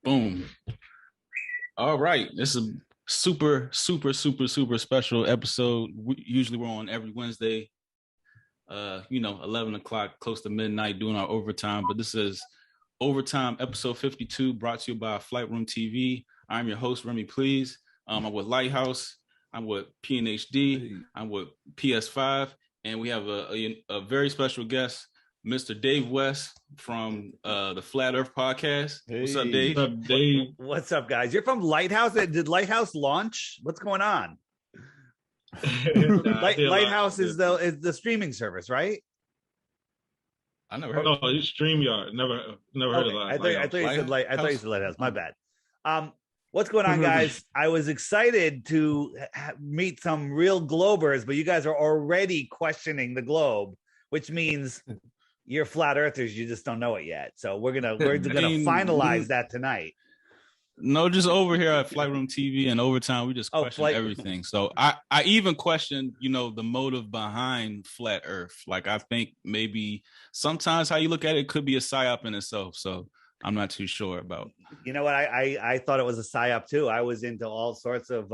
Boom. All right. This is a super special episode. Usually we're on every Wednesday, 11 o'clock, close to midnight, doing our overtime. But this is Overtime episode 52, brought to you by Flight Room TV. I'm your host, Remy Please. I'm with Lighthouse. I'm with PNHD. I'm with PS5. And we have a very special guest, Mr. Dave Weiss from the Flat Earth Podcast. Hey. What's up, Dave? What's up, Dave? What's up, guys? You're from Lighthouse. Did Lighthouse launch? What's going on? Lighthouse is the streaming service, right? I never heard. No, it's StreamYard. Never heard of that. I thought you said Lighthouse. My bad. What's going on, guys? I was excited to meet some real Globers, but you guys are already questioning the globe, which means you're flat earthers. You just don't know it yet. So we're gonna finalize that tonight. No, just over here at Flight Room TV and Overtime, we just question everything. So I even questioned, the motive behind flat Earth. Like, I think maybe sometimes how you look at it could be a psyop in itself. So I'm not too sure about. You know what? I thought it was a psyop too. I was into all sorts of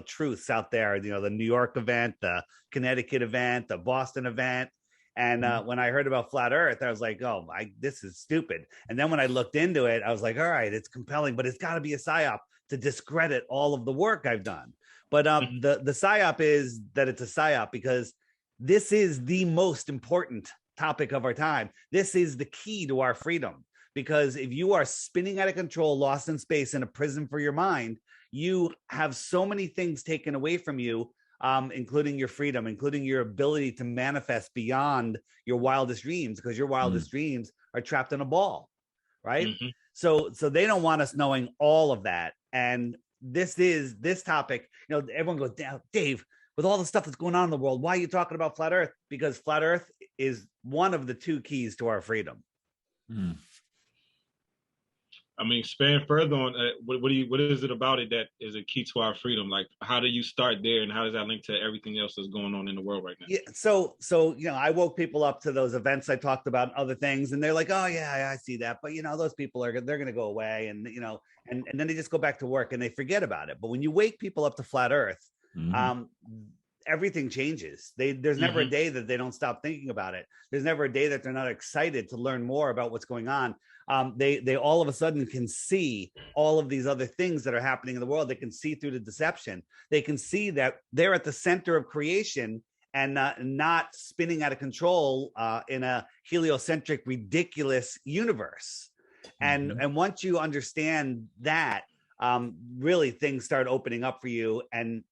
truths out there. The New York event, the Connecticut event, the Boston event. And when I heard about flat Earth, I was like, oh, this is stupid. And then when I looked into it, I was like, all right, it's compelling, but it's got to be a psyop to discredit all of the work I've done. But the psyop is that it's a psyop because this is the most important topic of our time. This is the key to our freedom. Because if you are spinning out of control, lost in space in a prison for your mind, you have so many things taken away from you, including your freedom, including your ability to manifest beyond your wildest dreams, because your wildest dreams are trapped in a ball, right? Mm-hmm. So they don't want us knowing all of that. And this topic, everyone goes, Dave, with all the stuff that's going on in the world, why are you talking about flat Earth? Because flat Earth is one of the two keys to our freedom. I mean, expand further on what is it about it that is a key to our freedom? Like, how do you start there, and how does that link to everything else that's going on in the world right now? Yeah, so I woke people up to those events I talked about, and other things, and they're like, oh yeah, I see that, but those people they're going to go away, and and then they just go back to work and they forget about it. But when you wake people up to flat Earth, everything changes. There's never a day that they don't stop thinking about it. There's never a day that they're not excited to learn more about what's going on. They all of a sudden can see all of these other things that are happening in the world. They can see through the deception. They can see that they're at the center of creation and not spinning out of control in a heliocentric, ridiculous universe. And once you understand that, really things start opening up for you, and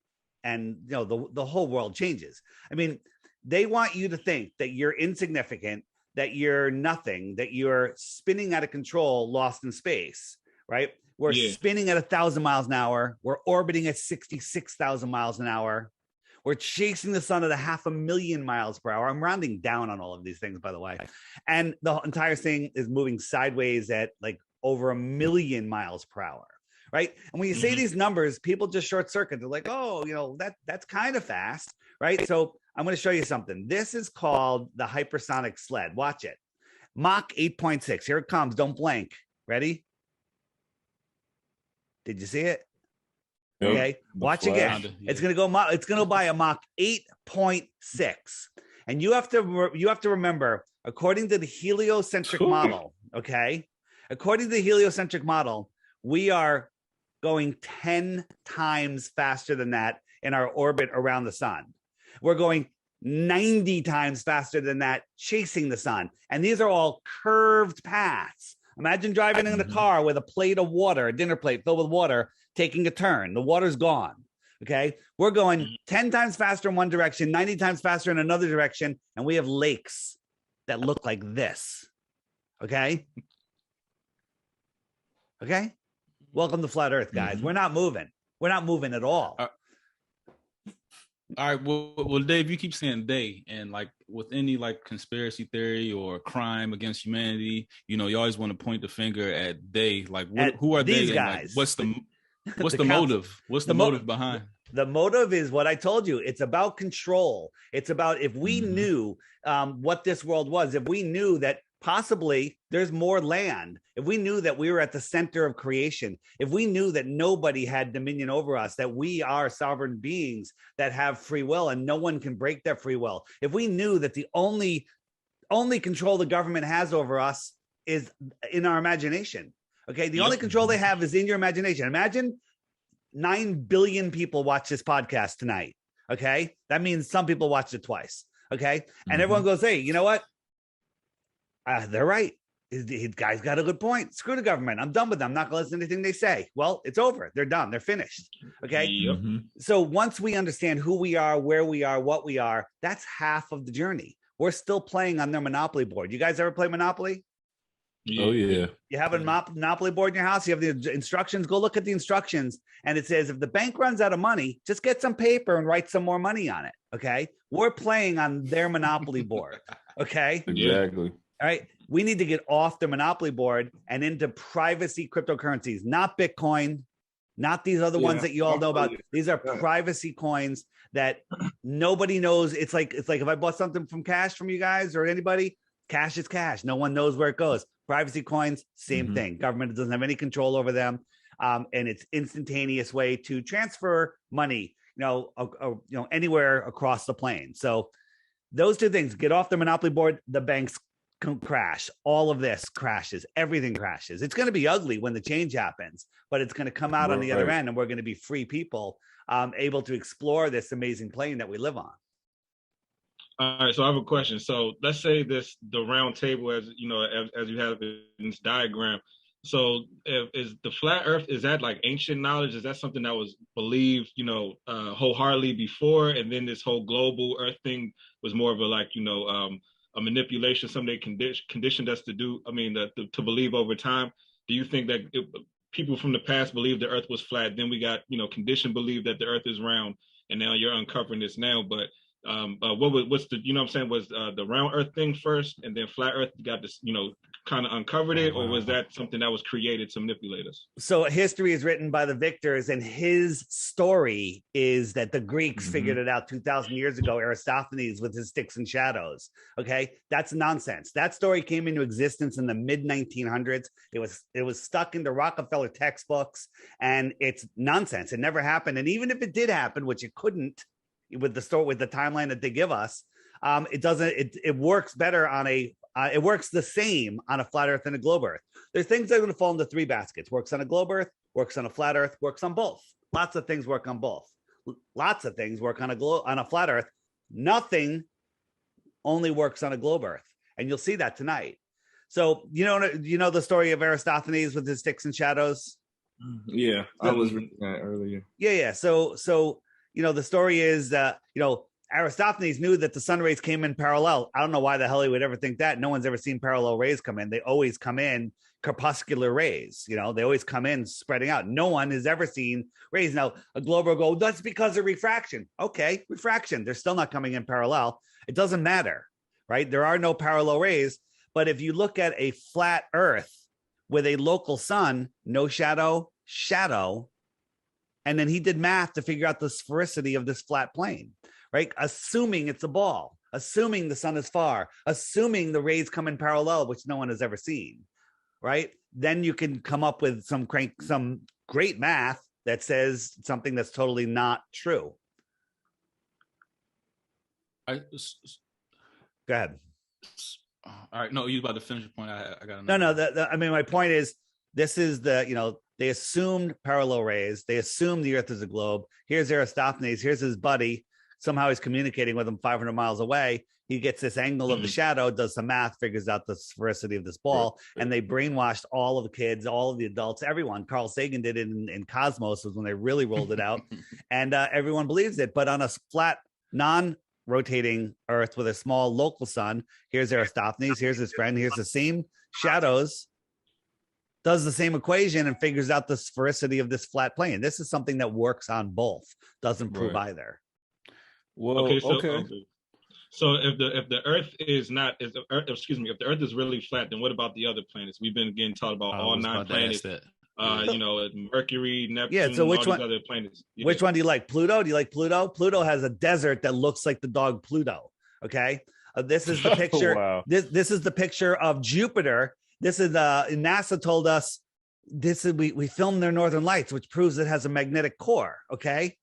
the whole world changes. I mean, they want you to think that you're insignificant, that you're nothing, that you're spinning out of control, lost in space, right? We're spinning at 1,000 miles an hour. We're orbiting at 66,000 miles an hour. We're chasing the sun at 500,000 miles per hour. I'm rounding down on all of these things, by the way. And the entire thing is moving sideways at like over 1 million miles per hour. Right. And when you say these numbers, people just short circuit. They're like, oh, that's kind of fast. Right. So I'm going to show you something. This is called the hypersonic sled. Watch it. Mach 8.6. Here it comes. Don't blank. Ready? Did you see it? Nope. Okay. Watch again. Yeah. It's going to go by a Mach 8.6. And you have to remember, according to the heliocentric model. Okay. According to the heliocentric model, we are going 10 times faster than that in our orbit around the sun. We're going 90 times faster than that chasing the sun. And these are all curved paths. Imagine driving in a car with a plate of water, a dinner plate filled with water, taking a turn. The water's gone. Okay. We're going 10 times faster in one direction, 90 times faster in another direction. And we have lakes that look like this. Okay. Okay. Welcome to Flat Earth, guys. We're not moving. We're not moving at all. All right. Well, Dave, you keep saying they, and like with any like conspiracy theory or crime against humanity, you always want to point the finger at they. Like, who are these they? Guys? And, like, what's the motive? What's the motive behind? The motive is what I told you. It's about control. It's about if we knew what this world was, if we knew that possibly there's more land. If we knew that we were at the center of creation, if we knew that nobody had dominion over us, that we are sovereign beings that have free will and no one can break that free will, if we knew that the only control the government has over us is in our imagination, okay? The only control they have is in your imagination. Imagine 9 billion people watch this podcast tonight, okay? That means some people watched it twice, okay? And everyone goes, hey, you know what? They're right. The guy's got a good point. Screw the government. I'm done with them. I'm not going to listen to anything they say. Well, it's over. They're done. They're finished. Okay. Yep. So once we understand who we are, where we are, what we are, that's half of the journey. We're still playing on their Monopoly board. You guys ever play Monopoly? Oh, yeah. You have a Monopoly board in your house. You have the instructions. Go look at the instructions. And it says, if the bank runs out of money, just get some paper and write some more money on it. Okay. We're playing on their Monopoly board. Okay. Exactly. All right. We need to get off the Monopoly board and into privacy cryptocurrencies, not Bitcoin, not these other ones that you all know about. These are privacy coins that nobody knows. It's like if I bought something from cash from you guys or anybody, cash is cash. No one knows where it goes. Privacy coins, same thing. Government doesn't have any control over them. And it's instantaneous way to transfer money, anywhere across the plane. So those two things, get off the Monopoly board, the banks crash. All of this crashes. Everything crashes. It's going to be ugly when the change happens, but it's going to come out on the other end, and we're going to be free people, able to explore this amazing plane that we live on. All right, so I have a question. So let's say the round table, as you know, as you have in this diagram. So is the flat Earth, is that like ancient knowledge? Is that something that was believed, wholeheartedly before, and then this whole global Earth thing was more of a manipulation, something they conditioned us to do, to believe over time? Do you think that people from the past believed the Earth was flat, then we got, conditioned believe that the Earth is round, and now you're uncovering this now, but what's the, was the round Earth thing first, and then flat Earth got this, kind of uncovered it, or was that something that was created to manipulate us? So history is written by the victors, and his story is that the Greeks figured it out 2,000 years ago, Aristophanes with his sticks and shadows. Okay, that's nonsense. That story came into existence in the mid 1900s. It was stuck into Rockefeller textbooks, and it's nonsense. It never happened. And even if it did happen, which it couldn't, with the timeline that they give us, it works better on it works the same on a flat Earth and a globe Earth. There's things that are going to fall into 3 baskets. Works on a globe Earth, works on a flat Earth, works on both. Lots of things work on both. Lots of things work on a flat Earth. Nothing only works on a globe Earth, and you'll see that tonight. So you know the story of Aristophanes with his sticks and shadows. Yeah, I was reading that earlier. Yeah. So the story is Aristophanes knew that the sun rays came in parallel. I don't know why the hell he would ever think that. No one's ever seen parallel rays come in. They always come in corpuscular rays. They always come in spreading out. No one has ever seen rays. Now, a globe will go, that's because of refraction. Okay, refraction. They're still not coming in parallel. It doesn't matter, right? There are no parallel rays. But if you look at a flat Earth with a local sun, no shadow, and then he did math to figure out the sphericity of this flat plane, right? Assuming it's a ball, assuming the sun is far, assuming the rays come in parallel, which no one has ever seen, right? Then you can come up with some great math that says something that's totally not true. Go ahead. All right. No, you about to finish your point. I got No. My point is, this is they assumed parallel rays. They assumed the Earth is a globe. Here's Aristophanes. Here's his buddy. Somehow he's communicating with him 500 miles away. He gets this angle of the shadow, does some math, figures out the sphericity of this ball, and they brainwashed all of the kids, all of the adults, everyone. Carl Sagan did it in Cosmos, was when they really rolled it out, and everyone believes it. But on a flat, non-rotating Earth with a small local sun, here's Aristophanes, here's his friend, here's the same shadows, does the same equation and figures out the sphericity of this flat plane. This is something that works on both. Doesn't prove either. Well, okay. So if the Earth is not, if the Earth is really flat, then what about the other planets? We've been getting taught about all 9 planets. Mercury, Neptune. Yeah. So which one? Other planets. Yeah. Which one do you like? Pluto? Do you like Pluto? Pluto has a desert that looks like the dog Pluto. Okay. This is the picture. Wow. This is the picture of Jupiter. This is NASA told us this is we filmed their northern lights, which proves it has a magnetic core. Okay,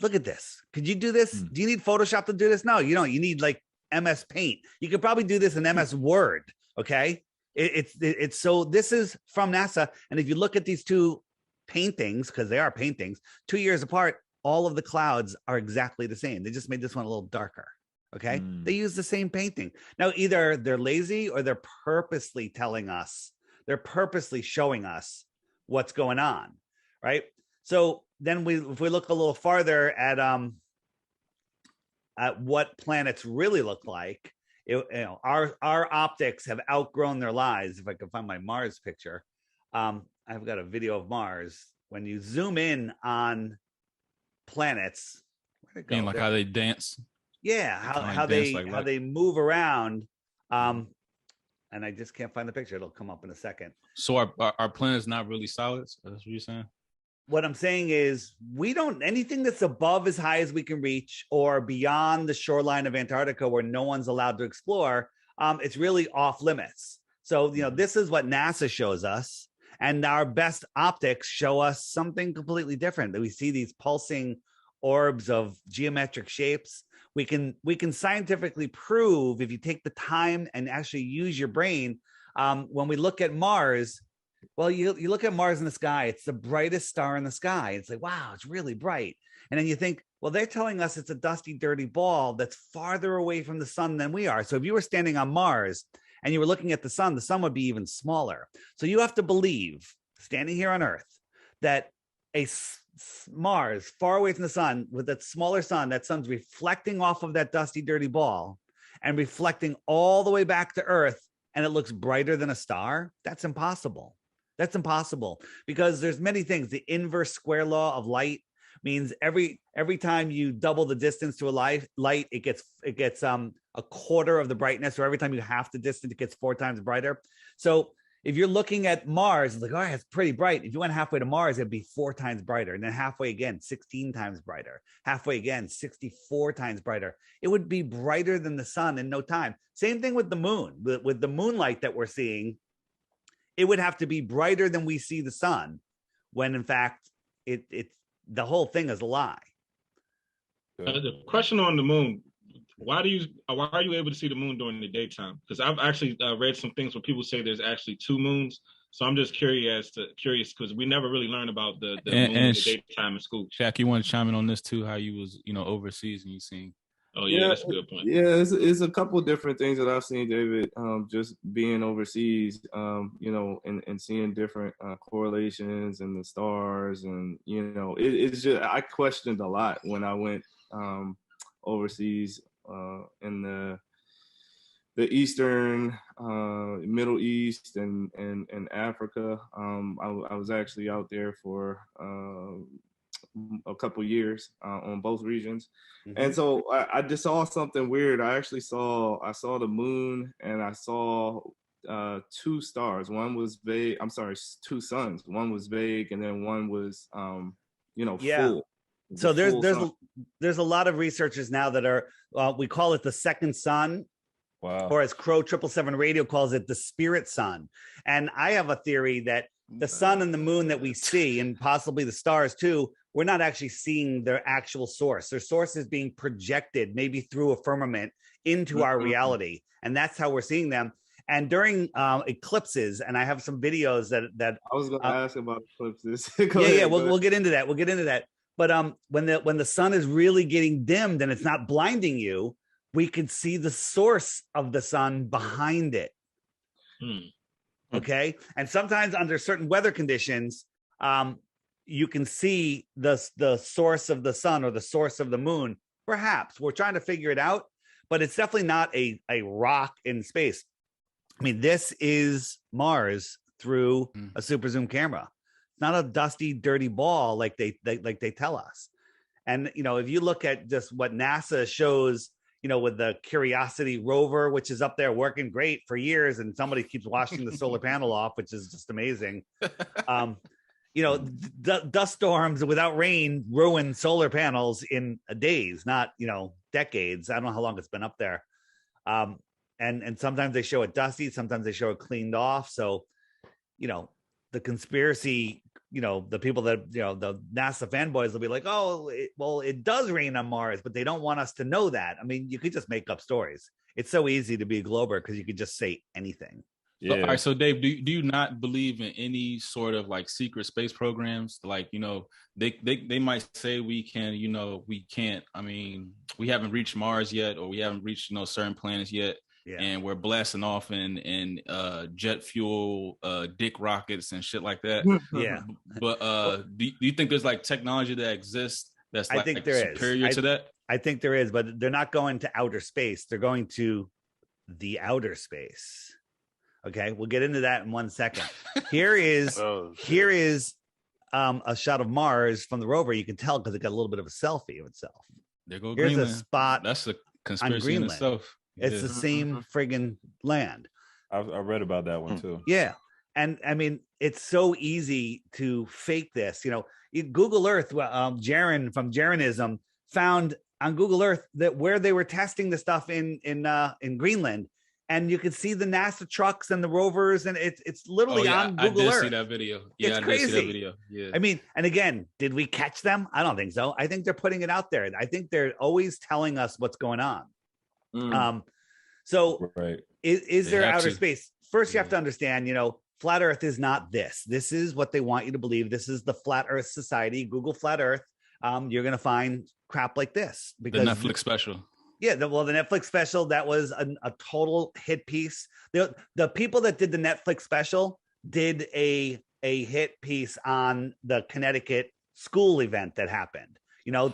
look at this. Could you do this? Do you need Photoshop to do this? No, you don't. You need like MS Paint. You could probably do this in MS Word. Okay, it's so this is from NASA, and if you look at these two paintings, because they are paintings 2 years apart, all of the clouds are exactly the same. They just made this one a little darker. Okay, they use the same painting. Now either they're lazy or they're purposely telling us, they're purposely showing us what's going on, right? So then if we look a little farther at what planets really look like, our optics have outgrown their lives. If I can find my Mars picture, I've got a video of Mars. When you zoom in on planets, where'd it go? Like how they dance. Yeah, how they move around. And I just can't find the picture. It'll come up in a second. So our planet's not really solids? That's what you're saying? What I'm saying is we don't, anything that's above as high as we can reach or beyond the shoreline of Antarctica where no one's allowed to explore, it's really off limits. So, this is what NASA shows us. And our best optics show us something completely different. That we see these pulsing orbs of geometric shapes. We can scientifically prove, if you take the time and actually use your brain, when we look at Mars, well, you look at Mars in the sky, it's the brightest star in the sky. It's like, wow, it's really bright. And then you think, well, they're telling us it's a dusty, dirty ball that's farther away from the sun than we are. So if you were standing on Mars and you were looking at the sun would be even smaller. So you have to believe, standing here on Earth, that Mars, far away from the sun, with that smaller sun, that sun's reflecting off of that dusty, dirty ball and reflecting all the way back to Earth, and it looks brighter than a star. That's impossible. That's impossible because there's many things. The inverse square law of light means every time you double the distance to a light, it gets a quarter of the brightness, or every time you half the distance, it gets 4 times brighter. So if you're looking at Mars, it's like, all right, it's pretty bright. If you went halfway to Mars, it'd be 4 times brighter. And then halfway again, 16 times brighter. Halfway again, 64 times brighter. It would be brighter than the sun in no time. Same thing with the moon. With the moonlight that we're seeing, it would have to be brighter than we see the sun, when in fact, the whole thing is a lie. The question on the moon, why are you able to see the moon during the daytime? Because I've actually read some things where people say there's actually 2 moons. So I'm just curious because we never really learned about the moon in the daytime in school. Shaq, you want to chime in on this too? How you was overseas and you seen? Oh yeah, that's a good point. Yeah, it's a couple of different things that I've seen, David. Just being overseas, and seeing different correlations and the stars, and it's just I questioned a lot when I went overseas in the Eastern, Middle East, and Africa. I was actually out there for a couple years on both regions. And so I just saw something weird. I saw the moon, and I saw 2 stars. One was vague. I'm sorry, 2 suns. One was vague, and then one was full. So there's a lot of researchers now that are we call it the second sun. Wow. Or as Crow 777 Radio calls it, the spirit sun. And I have a theory that the sun and the moon that we see, and possibly the stars too, we're not actually seeing their actual source. Their source is being projected maybe through a firmament into our reality. And that's how we're seeing them. And during eclipses, and I have some videos that I was going to ask about eclipses. We'll get into that. We'll get into that. But when the sun is really getting dimmed and it's not blinding you, we can see the source of the sun behind it. Okay. And sometimes under certain weather conditions, you can see the source of the sun or the source of the moon. Perhaps we're trying to figure it out, but it's definitely not a rock in space. I mean, this is Mars through a super zoom camera. It's not a dusty, dirty ball like they tell us. And, if you look at just what NASA shows, with the Curiosity rover, which is up there working great for years, and somebody keeps washing the solar panel off, which is just amazing. Dust storms without rain ruin solar panels in days, not, decades. I don't know how long it's been up there. And sometimes they show it dusty, sometimes they show it cleaned off. So, the conspiracy, the people that, the NASA fanboys will be like, oh, it does rain on Mars, but they don't want us to know that. I mean, you could just make up stories. It's so easy to be a glober because you could just say anything. Yeah. All right. So Dave, do you not believe in any sort of like secret space programs? Like, they might say we can, we can't. I mean, we haven't reached Mars yet, or we haven't reached, certain planets yet. Yeah. And we're blasting off in jet fuel, dick rockets and shit like that. Yeah. But do you think there's like technology that exists that's like, I think there superior is. to that? I think there is, but they're not going to outer space. They're going to the outer space. Okay, we'll get into that in 1 second. Here is a shot of Mars from the rover. You can tell because it got a little bit of a selfie of itself. There go Here's Greenland. a spot. That's a conspiracy on Greenland. in itself. It's the same friggin' land. I read about that one too. Yeah, and I mean it's so easy to fake this. Google Earth. Jaron from Jaronism found on Google Earth that where they were testing the stuff in Greenland. And you can see the NASA trucks and the rovers, and it's literally on Google Earth. I did see that video. Yeah, it's crazy. Did see that video. Yeah. I mean, and again, did we catch them? I don't think so. I think they're putting it out there. I think they're always telling us what's going on. So right. Is there outer space? First, you have to understand, flat Earth is not this. This is what they want you to believe. This is the Flat Earth Society. Google Flat Earth. You're going to find crap like this. Because the Netflix special. Yeah, the Netflix special, that was a total hit piece. The people that did the Netflix special did a hit piece on the Connecticut school event that happened.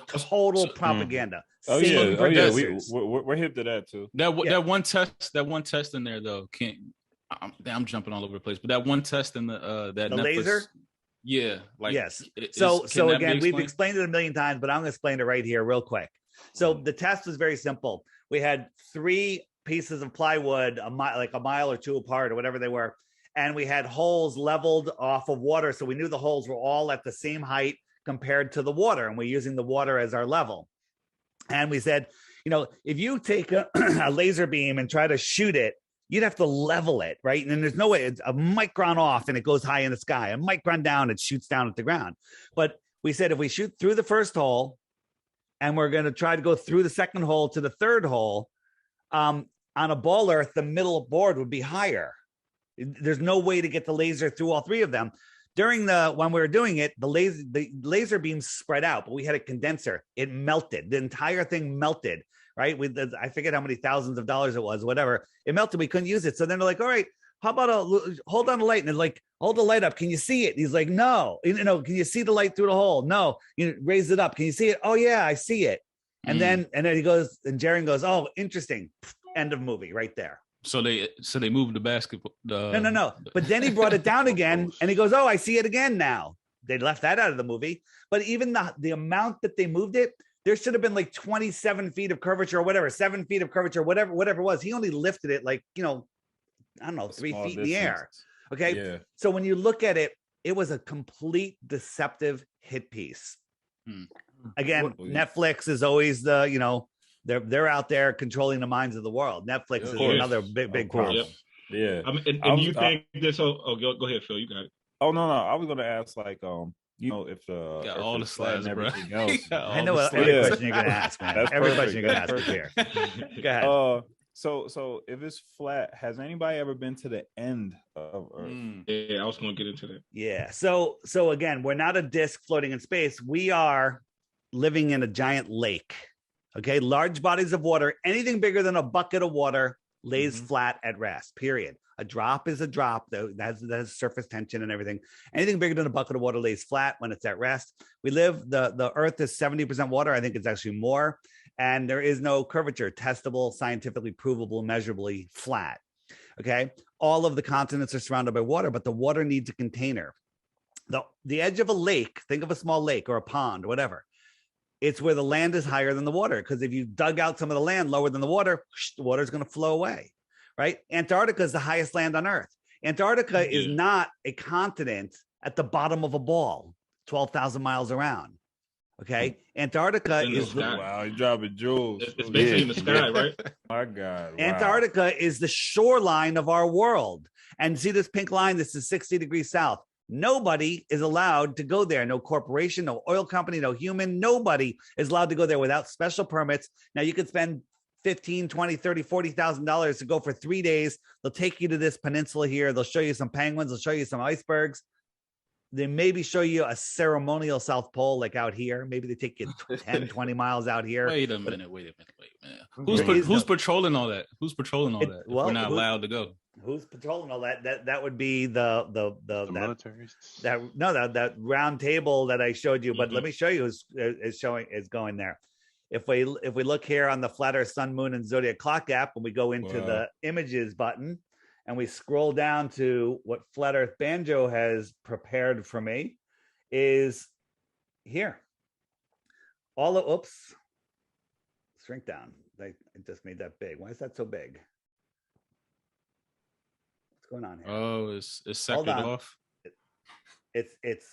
Total propaganda. Oh yeah, we're hip to that too. That one test in there though. I'm jumping all over the place, but that one test in the Netflix, laser. Yeah, like yes. So again, we've explained it a million times, but I'm going to explain it right here, real quick. So the test was very simple. We had 3 pieces of plywood, a mile or 2 apart, or whatever they were, and we had holes leveled off of water, so we knew the holes were all at the same height compared to the water, and we're using the water as our level. And we said, if you take a laser beam and try to shoot it, you'd have to level it, right? And there's no way. It's a micron off and it goes high in the sky. A micron down, it shoots down at the ground. But we said if we shoot through the first hole and we're going to try to go through the second hole to the third hole, on a ball earth, the middle board would be higher. There's no way to get the laser through all 3 of them. When we were doing it, the laser beams spread out, but we had a condenser. It melted. The entire thing melted, right? I forget how many thousands of dollars it was, whatever. It melted. We couldn't use it. So then they're like, all right, how about hold on the light? And they're like, hold the light up. Can you see it? And he's like, no. Can you see the light through the hole? No. Raise it up. Can you see it? Oh yeah, I see it. And then he goes, and Jaron goes, oh, interesting. End of movie right there. So they moved the basketball. No. But then he brought it down again, and he goes, "Oh, I see it again now." They left that out of the movie. But even the amount that they moved it, there should have been like 27 feet of curvature or whatever, 7 feet of curvature, whatever it was. He only lifted it like I don't know, 3 feet in the air. Okay, yeah. So when you look at it, it was a complete deceptive hit piece. Again, Netflix is always the They're out there controlling the minds of the world. Netflix is another big problem. Yeah. And you think this? Go ahead, Phil. You got it. Oh no. I was going to ask if the all the slides and everything else. I know every question you're going to ask, man. That's every perfect. question you're going to ask is here. Go ahead. So if it's flat, has anybody ever been to the end of Earth? Yeah, I was going to get into that. Yeah. So again, we're not a disk floating in space. We are living in a giant lake. Okay, large bodies of water, anything bigger than a bucket of water lays flat at rest, period. A drop is a drop, though that has surface tension and everything. Anything bigger than a bucket of water lays flat when it's at rest. The Earth is 70% water. I think it's actually more. And there is no curvature, testable, scientifically provable, measurably flat. Okay, all of the continents are surrounded by water, but the water needs a container. The edge of a lake, think of a small lake or a pond, whatever. It's where the land is higher than the water, because if you dug out some of the land lower than the water is going to flow away, right? Antarctica is the highest land on Earth. Antarctica is not a continent at the bottom of a ball, 12,000 miles around. Okay, Antarctica In the is sky. Wow, you dropping jewels. It's basically in the sky, right? My God. Wow. Antarctica is the shoreline of our world. And see this pink line? This is 60 degrees south. Nobody is allowed to go there. No corporation, no oil company, no human. Nobody is allowed to go there without special permits. Now you could spend $15, $20, $30, $40,000 to go for 3 days. They'll take you to this peninsula here. They'll show you some penguins. They'll show you some icebergs. They maybe show you a ceremonial South Pole like out here. Maybe they take you 10, 20 miles out here. Wait a minute. Who's patrolling all that? Who's patrolling all that? If we're not allowed to go. Who's patrolling all that? That would be the military. That round table that I showed you. But let me show you is going there. If we look here on the Flat Earth Sun, Moon, and Zodiac Clock app, and we go into the images button, and we scroll down to what Flat Earth Banjo has prepared for me, is here. Shrink down. I just made that big. Why is that so big? What's going on here? Oh, it's sectored off. It's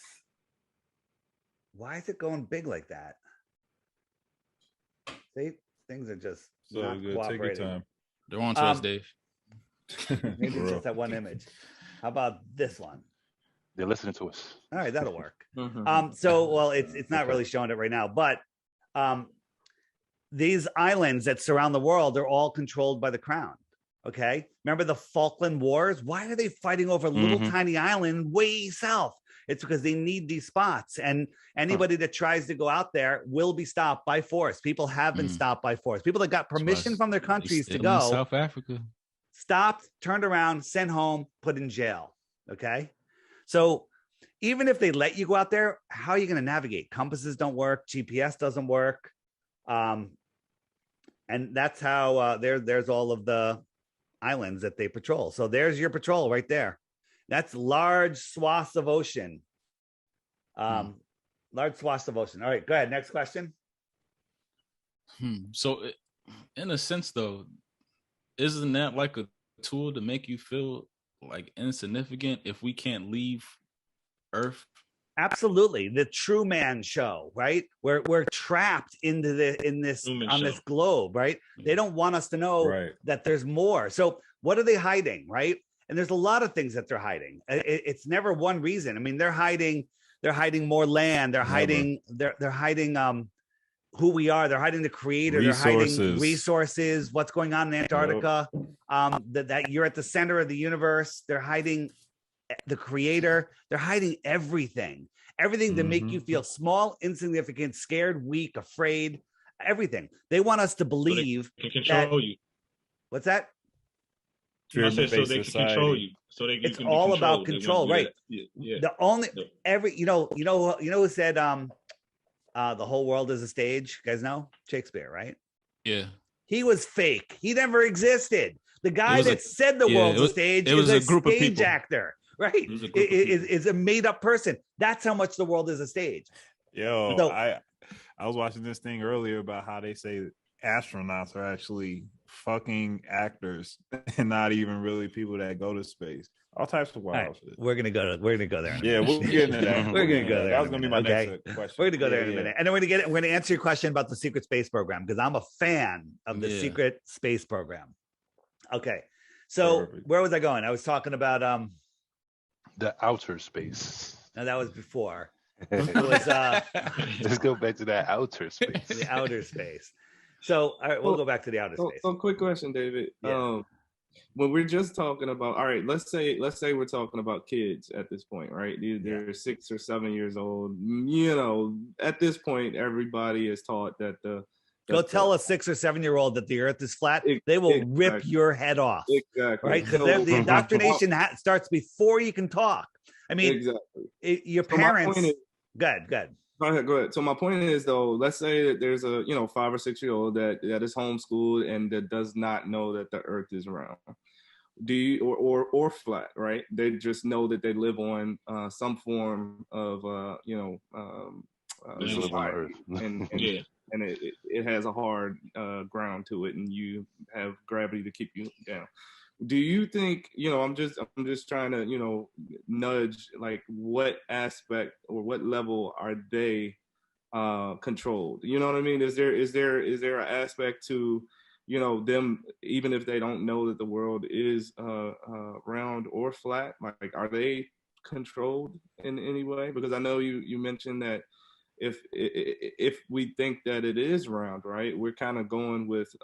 why is it going big like that? See, things are just not cooperating. Take your time. They're on to us, Dave. Maybe it's just that one image. How about this one? They're listening to us. All right, that'll work. It's not really showing it right now, but these islands that surround the world are all controlled by the crown. Okay, remember the Falkland Wars? Why are they fighting over a little tiny island way south? It's because they need these spots, and anybody that tries to go out there will be stopped by force. People have been stopped by force. People that got permission from their countries to go, South Africa, stopped, turned around, sent home, put in jail. Okay, so even if they let you go out there, how are you going to navigate? Compasses don't work, GPS doesn't work, and that's how there's all of the islands that they patrol. So there's your patrol right there. That's large swaths of ocean. Large swaths of ocean. All right, go ahead. Next question. So, in a sense, though, isn't that like a tool to make you feel like insignificant if we can't leave Earth? Absolutely, the True Man show, right? We're trapped in this globe, right? Yeah. They don't want us to know that there's more. So, what are they hiding, right? And there's a lot of things that they're hiding. It's never one reason. I mean, they're hiding more land. They're hiding who we are. They're hiding the creator. Resources. They're hiding resources. What's going on in Antarctica? That you're at the center of the universe. They're hiding the creator. They're hiding everything to make you feel small, insignificant, scared, weak, afraid. Everything. They want us to believe they can control you. What's that? So they can control you. So it's all about control, right? Yeah. The only who said the whole world is a stage? You guys know Shakespeare, right? Yeah. He was fake. He never existed. The guy that said the world's a stage is a group stage of people. Actor, right? Is a made up person. That's how much the world is a stage. Yo, I was watching this thing earlier about how they say astronauts are actually fucking actors and not even really people that go to space. All types of wild shit. We're gonna go there. Yeah, we'll get into that. We're gonna go there. That was gonna be my next question. We're gonna go there in a minute, and then we're gonna answer your question about the secret space program because I'm a fan of the secret space program. Okay, so where was I going? I was talking about the outer space. No, that was before. It was let's go back to that outer space. The outer space. So all right, we'll go back to the outer space. So quick question, David. Yeah. When we're just talking about, all right, let's say we're talking about kids at this point, right? They're 6 or 7 years old. You know, at this point, everybody is taught that Go tell a 6 or 7 year old that the earth is flat. They will rip your head off. Exactly. Right? Because the indoctrination starts before you can talk. I mean, your parents. Go ahead. Go ahead. So my point is, though, let's say that there's a 5 or 6 year old that is homeschooled and that does not know that the earth is round. Do you or flat, right? They just know that they live on some form of society, and it has a hard ground to it, and you have gravity to keep you down. Do you think, I'm just trying to, nudge, like, what aspect or what level are they controlled? You know what I mean? Is there an aspect to, you know, them, even if they don't know that the world is round or flat, like are they controlled in any way? Because I know you mentioned that if we think that it is round, right, we're kind of going with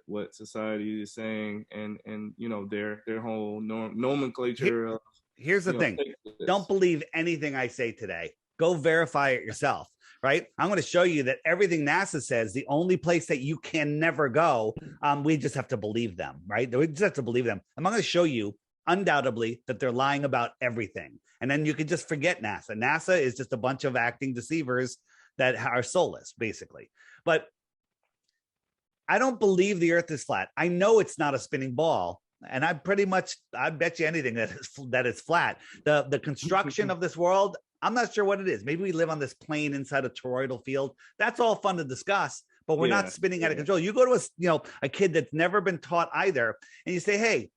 what society is saying, and you know, their whole nomenclature. Here's the thing: don't believe anything I say today. Go verify it yourself. Right? I'm going to show you that everything NASA says, the only place that you can never go, we just have to believe them, right? We just have to believe them. I'm going to show you undoubtedly that they're lying about everything. And then you could just forget NASA. NASA is just a bunch of acting deceivers that are soulless, basically. But I don't believe the Earth is flat. I know it's not a spinning ball. And I bet you anything that it's flat. The construction of this world, I'm not sure what it is. Maybe we live on this plane inside a toroidal field. That's all fun to discuss, but we're not spinning out of control. You go to a kid that's never been taught either, and you say, "Hey,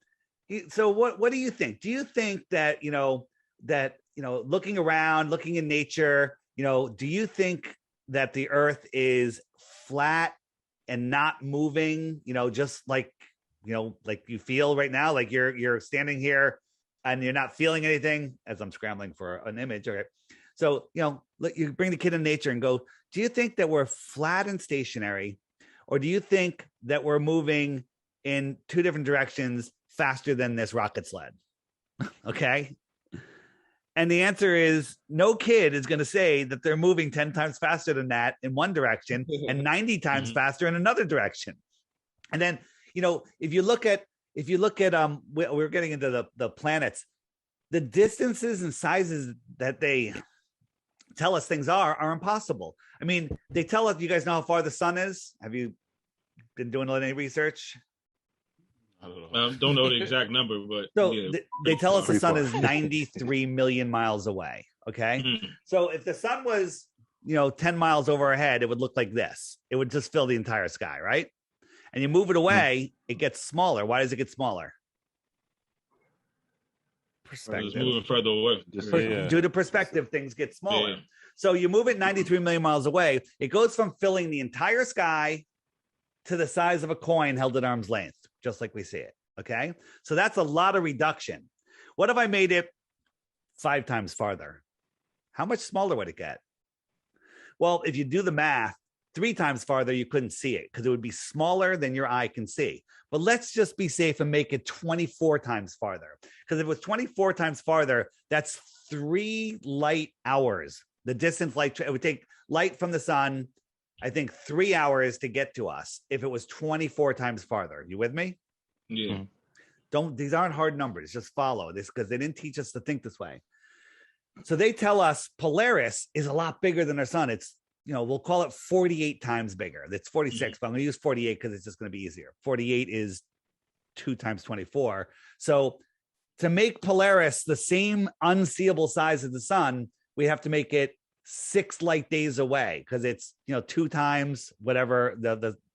so what do you think? Do you think that looking around, looking in nature, do you think that the Earth is flat and not moving? Just like you feel right now, like you're standing here." And you're not feeling anything, as I'm scrambling for an image. Okay. So, you bring the kid in nature and go, do you think that we're flat and stationary? Or do you think that we're moving in two different directions faster than this rocket sled? Okay. And the answer is no kid is going to say that they're moving 10 times faster than that in one direction and 90 times faster in another direction. And then, if you look at we're getting into the planets, the distances and sizes that they tell us things are impossible. I mean, they tell us, you guys know how far the sun is? Have you been doing any research? I don't know the exact number, but so they tell us the sun is 93 million miles away. Okay. Mm-hmm. So if the sun was, 10 miles over our head, it would look like this. It would just fill the entire sky, right? And you move it away, it gets smaller. Why does it get smaller? Perspective. It's moving further away. Due to perspective, things get smaller. Yeah. So you move it 93 million miles away, it goes from filling the entire sky to the size of a coin held at arm's length, just like we see it. Okay. So that's a lot of reduction. What if I made it 5 times farther? How much smaller would it get? Well, if you do the math, 3 times farther, you couldn't see it because it would be smaller than your eye can see. But let's just be safe and make it 24 times farther. Because if it was 24 times farther, that's 3 light hours. The distance it would take light from the sun, I think 3 hours to get to us if it was 24 times farther. You with me? Yeah. These aren't hard numbers. Just follow this because they didn't teach us to think this way. So they tell us Polaris is a lot bigger than our sun. It's we'll call it 48 times bigger. It's 46, but I'm going to use 48 because it's just going to be easier. 48 is 2 times 24. So to make Polaris the same unseeable size as the sun, we have to make it 6 light days away because it's, 2 times whatever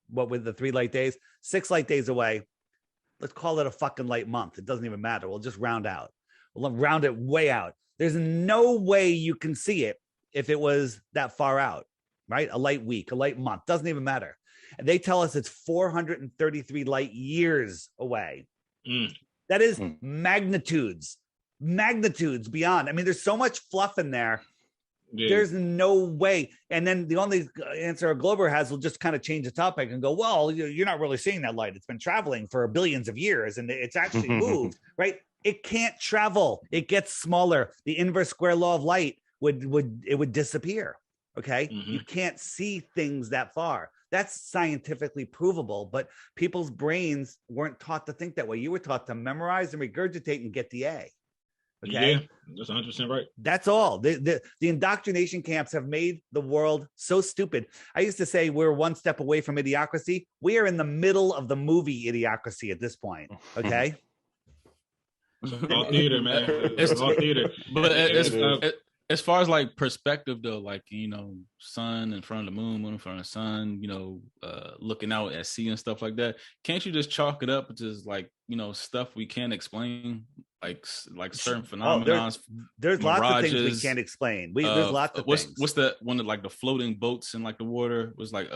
what with the 3 light days, 6 light days away. Let's call it a fucking light month. It doesn't even matter. We'll just round out. We'll round it way out. There's no way you can see it if it was that far out. Right? A light week, a light month, doesn't even matter. And they tell us it's 433 light years away. That is magnitudes beyond. I mean, there's so much fluff in there. Yeah. There's no way. And then the only answer a Glober has will just kind of change the topic and go, well, you're not really seeing that light. It's been traveling for billions of years and it's actually moved, right? It can't travel. It gets smaller. The inverse square law of light would disappear. Okay. Mm-hmm. You can't see things that far. That's scientifically provable, but people's brains weren't taught to think that way. You were taught to memorize and regurgitate and get the A. Okay. Yeah, that's 100% right. That's all. The indoctrination camps have made the world so stupid. I used to say we're one step away from idiocracy. We are in the middle of the movie Idiocracy at this point. Okay. It's all theater, man. It's all theater. But As far as like perspective though, like, sun in front of the moon in front of the sun, looking out at sea and stuff like that, can't you just chalk it up to just like, stuff we can't explain, like certain phenomena? There's lots of things we can't explain. There's lots of things. What's the one that like the floating boats in like the water was like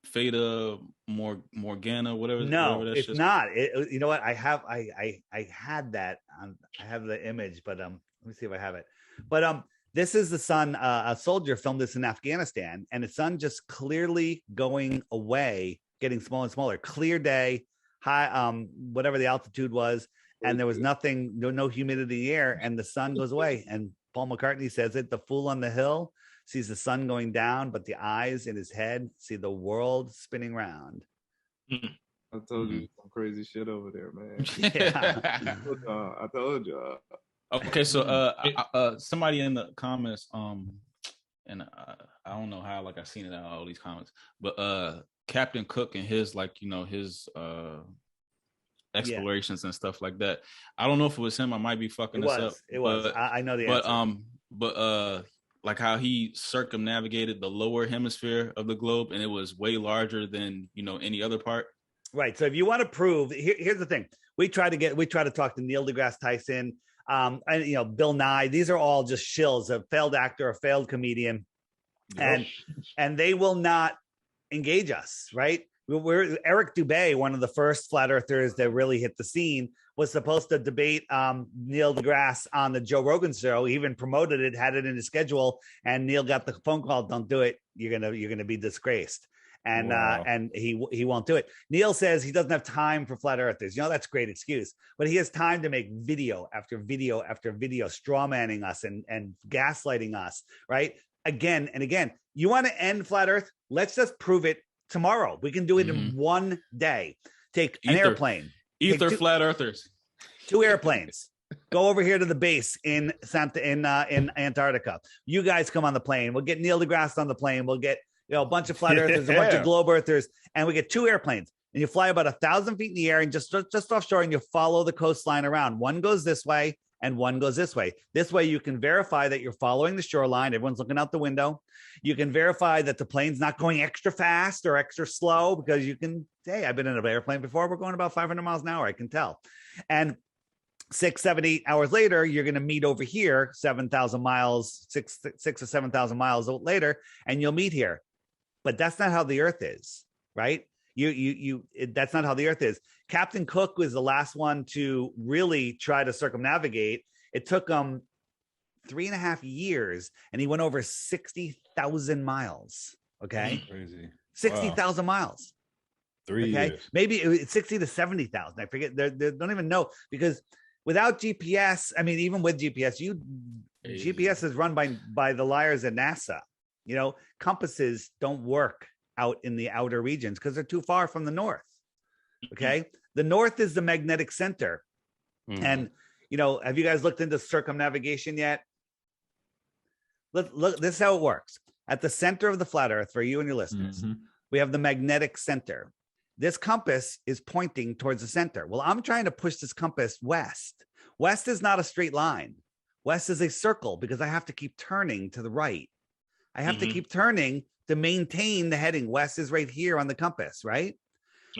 Fata Morgana, whatever. No, whatever it's not. You know what? I had that. I have the image, but let me see if I have it. But this is the sun. A soldier filmed this in Afghanistan, and the sun just clearly going away, getting smaller and smaller. Clear day, high, whatever the altitude was, and there was nothing, no humidity in the air, and the sun goes away. And Paul McCartney says it: the fool on the hill sees the sun going down, but the eyes in his head see the world spinning round. I told you some crazy shit over there, man. Yeah. I told you. Okay, so somebody in the comments, and I don't know how, like I seen it out all these comments, but Captain Cook and his his explorations and stuff like that. I don't know if it was him. I might be fucking this up. It was. I know the answer. But like how he circumnavigated the lower hemisphere of the globe, and it was way larger than any other part. Right. So if you want to prove, here's the thing: we try to talk to Neil deGrasse Tyson. And Bill Nye, these are all just shills, a failed actor, a failed comedian, and they will not engage us, right? We're Eric Dubay, one of the first flat earthers that really hit the scene, was supposed to debate Neil deGrasse on the Joe Rogan show. He even promoted it, had it in his schedule, and Neil got the phone call, "Don't do it. You're gonna be disgraced." And wow. And he won't do it. Neil says he doesn't have time for flat earthers. That's a great excuse, but he has time to make video after video after video, straw manning us and gaslighting us, right? Again and again. You want to end flat earth? Let's just prove it tomorrow. We can do it in one day. Take an airplane. Flat earthers. 2 airplanes. Go over here to the base in Antarctica. You guys come on the plane. We'll get Neil deGrasse on the plane. We'll get a bunch of flat earthers, a bunch of globe earthers, and we get 2 airplanes. And you fly about 1,000 feet in the air and just offshore, and you follow the coastline around. One goes this way and one goes this way. This way you can verify that you're following the shoreline. Everyone's looking out the window. You can verify that the plane's not going extra fast or extra slow, because you can say, I've been in an airplane before. We're going about 500 miles an hour. I can tell. And 6, 7, 8 hours later, you're going to meet over here, 7,000 miles, 6 or 7,000 miles later, and you'll meet here. But that's not how the earth is, right? That's not how the earth is. Captain Cook was the last one to really try to circumnavigate. It took him 3.5 years, and he went over 60,000 miles. Okay. Crazy. 60,000 miles. 3 years. Maybe it was 60 to 70,000. I forget. They don't even know, because without GPS, I mean, even with GPS, GPS is run by the liars at NASA. Compasses don't work out in the outer regions because they're too far from the north. Okay. The north is the magnetic center. And, have you guys looked into circumnavigation yet? Look, this is how it works. At the center of the flat earth, for you and your listeners, we have the magnetic center. This compass is pointing towards the center. Well, I'm trying to push this compass west. West is not a straight line. West is a circle, because I have to keep turning to the right. I have to keep turning to maintain the heading. West is right here on the compass, right?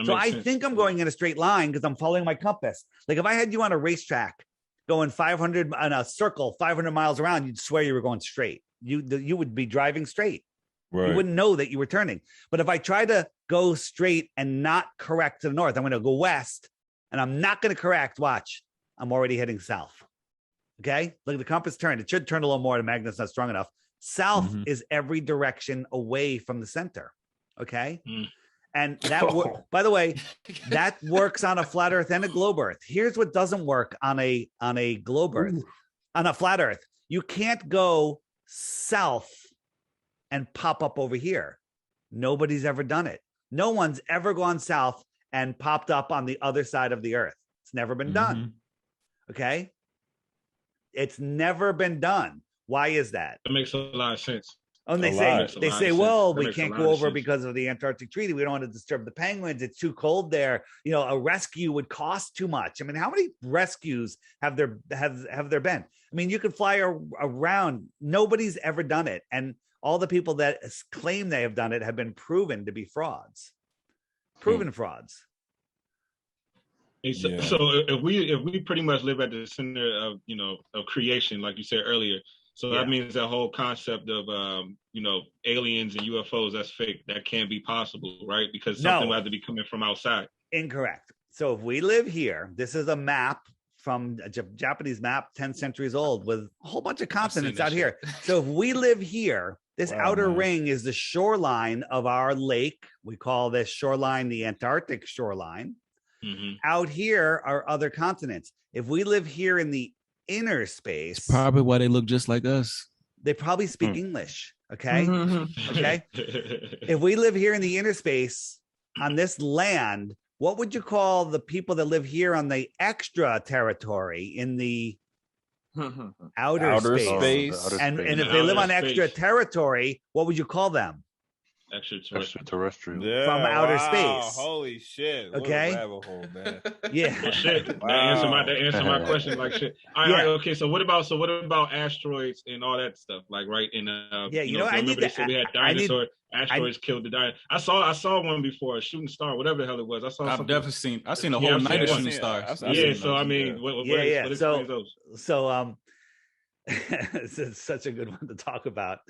So I think I'm going in a straight line because I'm following my compass. Like if I had you on a racetrack going 500 on a circle, 500 miles around, you'd swear you were going straight. You would be driving straight. Right. You wouldn't know that you were turning. But if I try to go straight and not correct to the north, I'm going to go west and I'm not going to correct. Watch, I'm already heading south. Okay. Look at the compass turn. It should turn a little more. The magnet's not strong enough. South is every direction away from the center. Okay. And that, by the way, that works on a flat earth and a globe earth. Here's what doesn't work on a globe earth. On a flat earth. You can't go south and pop up over here. Nobody's ever done it. No one's ever gone south and popped up on the other side of the earth. It's never been done. Okay. It's never been done. Why is that? It makes a lot of sense. And they say, well, we can't go over because of the Antarctic Treaty. We don't want to disturb the penguins. It's too cold there. You know, a rescue would cost too much. I mean, how many rescues have there been? I mean, you could fly around. Nobody's ever done it. And all the people that claim they have done it have been proven to be frauds. Frauds. So if we pretty much live at the center of, you know, of creation, like you said earlier, so that means that whole concept of, you know, aliens and UFOs, that's fake. That can't be possible, right? Because something will have to be coming from outside. Incorrect. So if we live here, this is a map from a Japanese map, 10 centuries old, with a whole bunch of continents out here. So if we live here, this outer ring is the shoreline of our lake. We call this shoreline the Antarctic shoreline. Mm-hmm. Out here are other continents. If we live here in the inner space, it's probably why they look just like us. They probably speak English. Okay. Okay. If we live here in the inner space on this land, what would you call the people that live here on the extra territory in the outer space? And if they live on extra territory, what would you call them? Extraterrestrial. Yeah, from outer space. Holy shit. Okay. What a rabbit hole, man. Yeah. Well, shit. That answer my question like shit. All right, okay. So what about asteroids and all that stuff? Like we had dinosaurs. Asteroids killed the dinosaurs. I saw one before, a shooting star, whatever the hell it was. I've definitely seen a whole night of shooting stars. What explains those? So this is such a good one to talk about.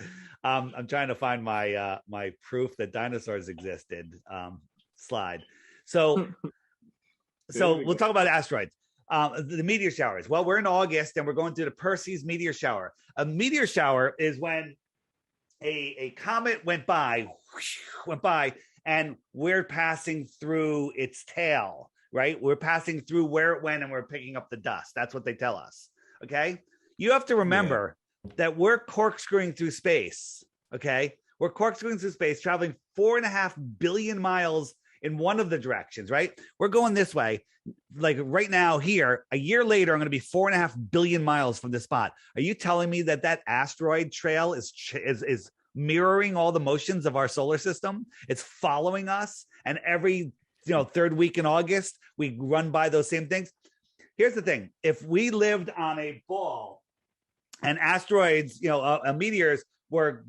I'm trying to find my my proof that dinosaurs existed slide. So we'll talk about asteroids. The meteor showers. Well, we're in August and we're going through the Perseus meteor shower. A meteor shower is when a comet went by and we're passing through its tail, right? We're passing through where it went and we're picking up the dust. That's what they tell us. Okay. You have to remember that we're corkscrewing through space. Okay. We're corkscrewing through space, traveling 4.5 billion miles in one of the directions, right? We're going this way. Like right now here, a year later, I'm going to be 4.5 billion miles from this spot. Are you telling me that asteroid trail is mirroring all the motions of our solar system? It's following us. And every, third week in August, we run by those same things. Here's the thing. If we lived on a ball and asteroids, meteors were,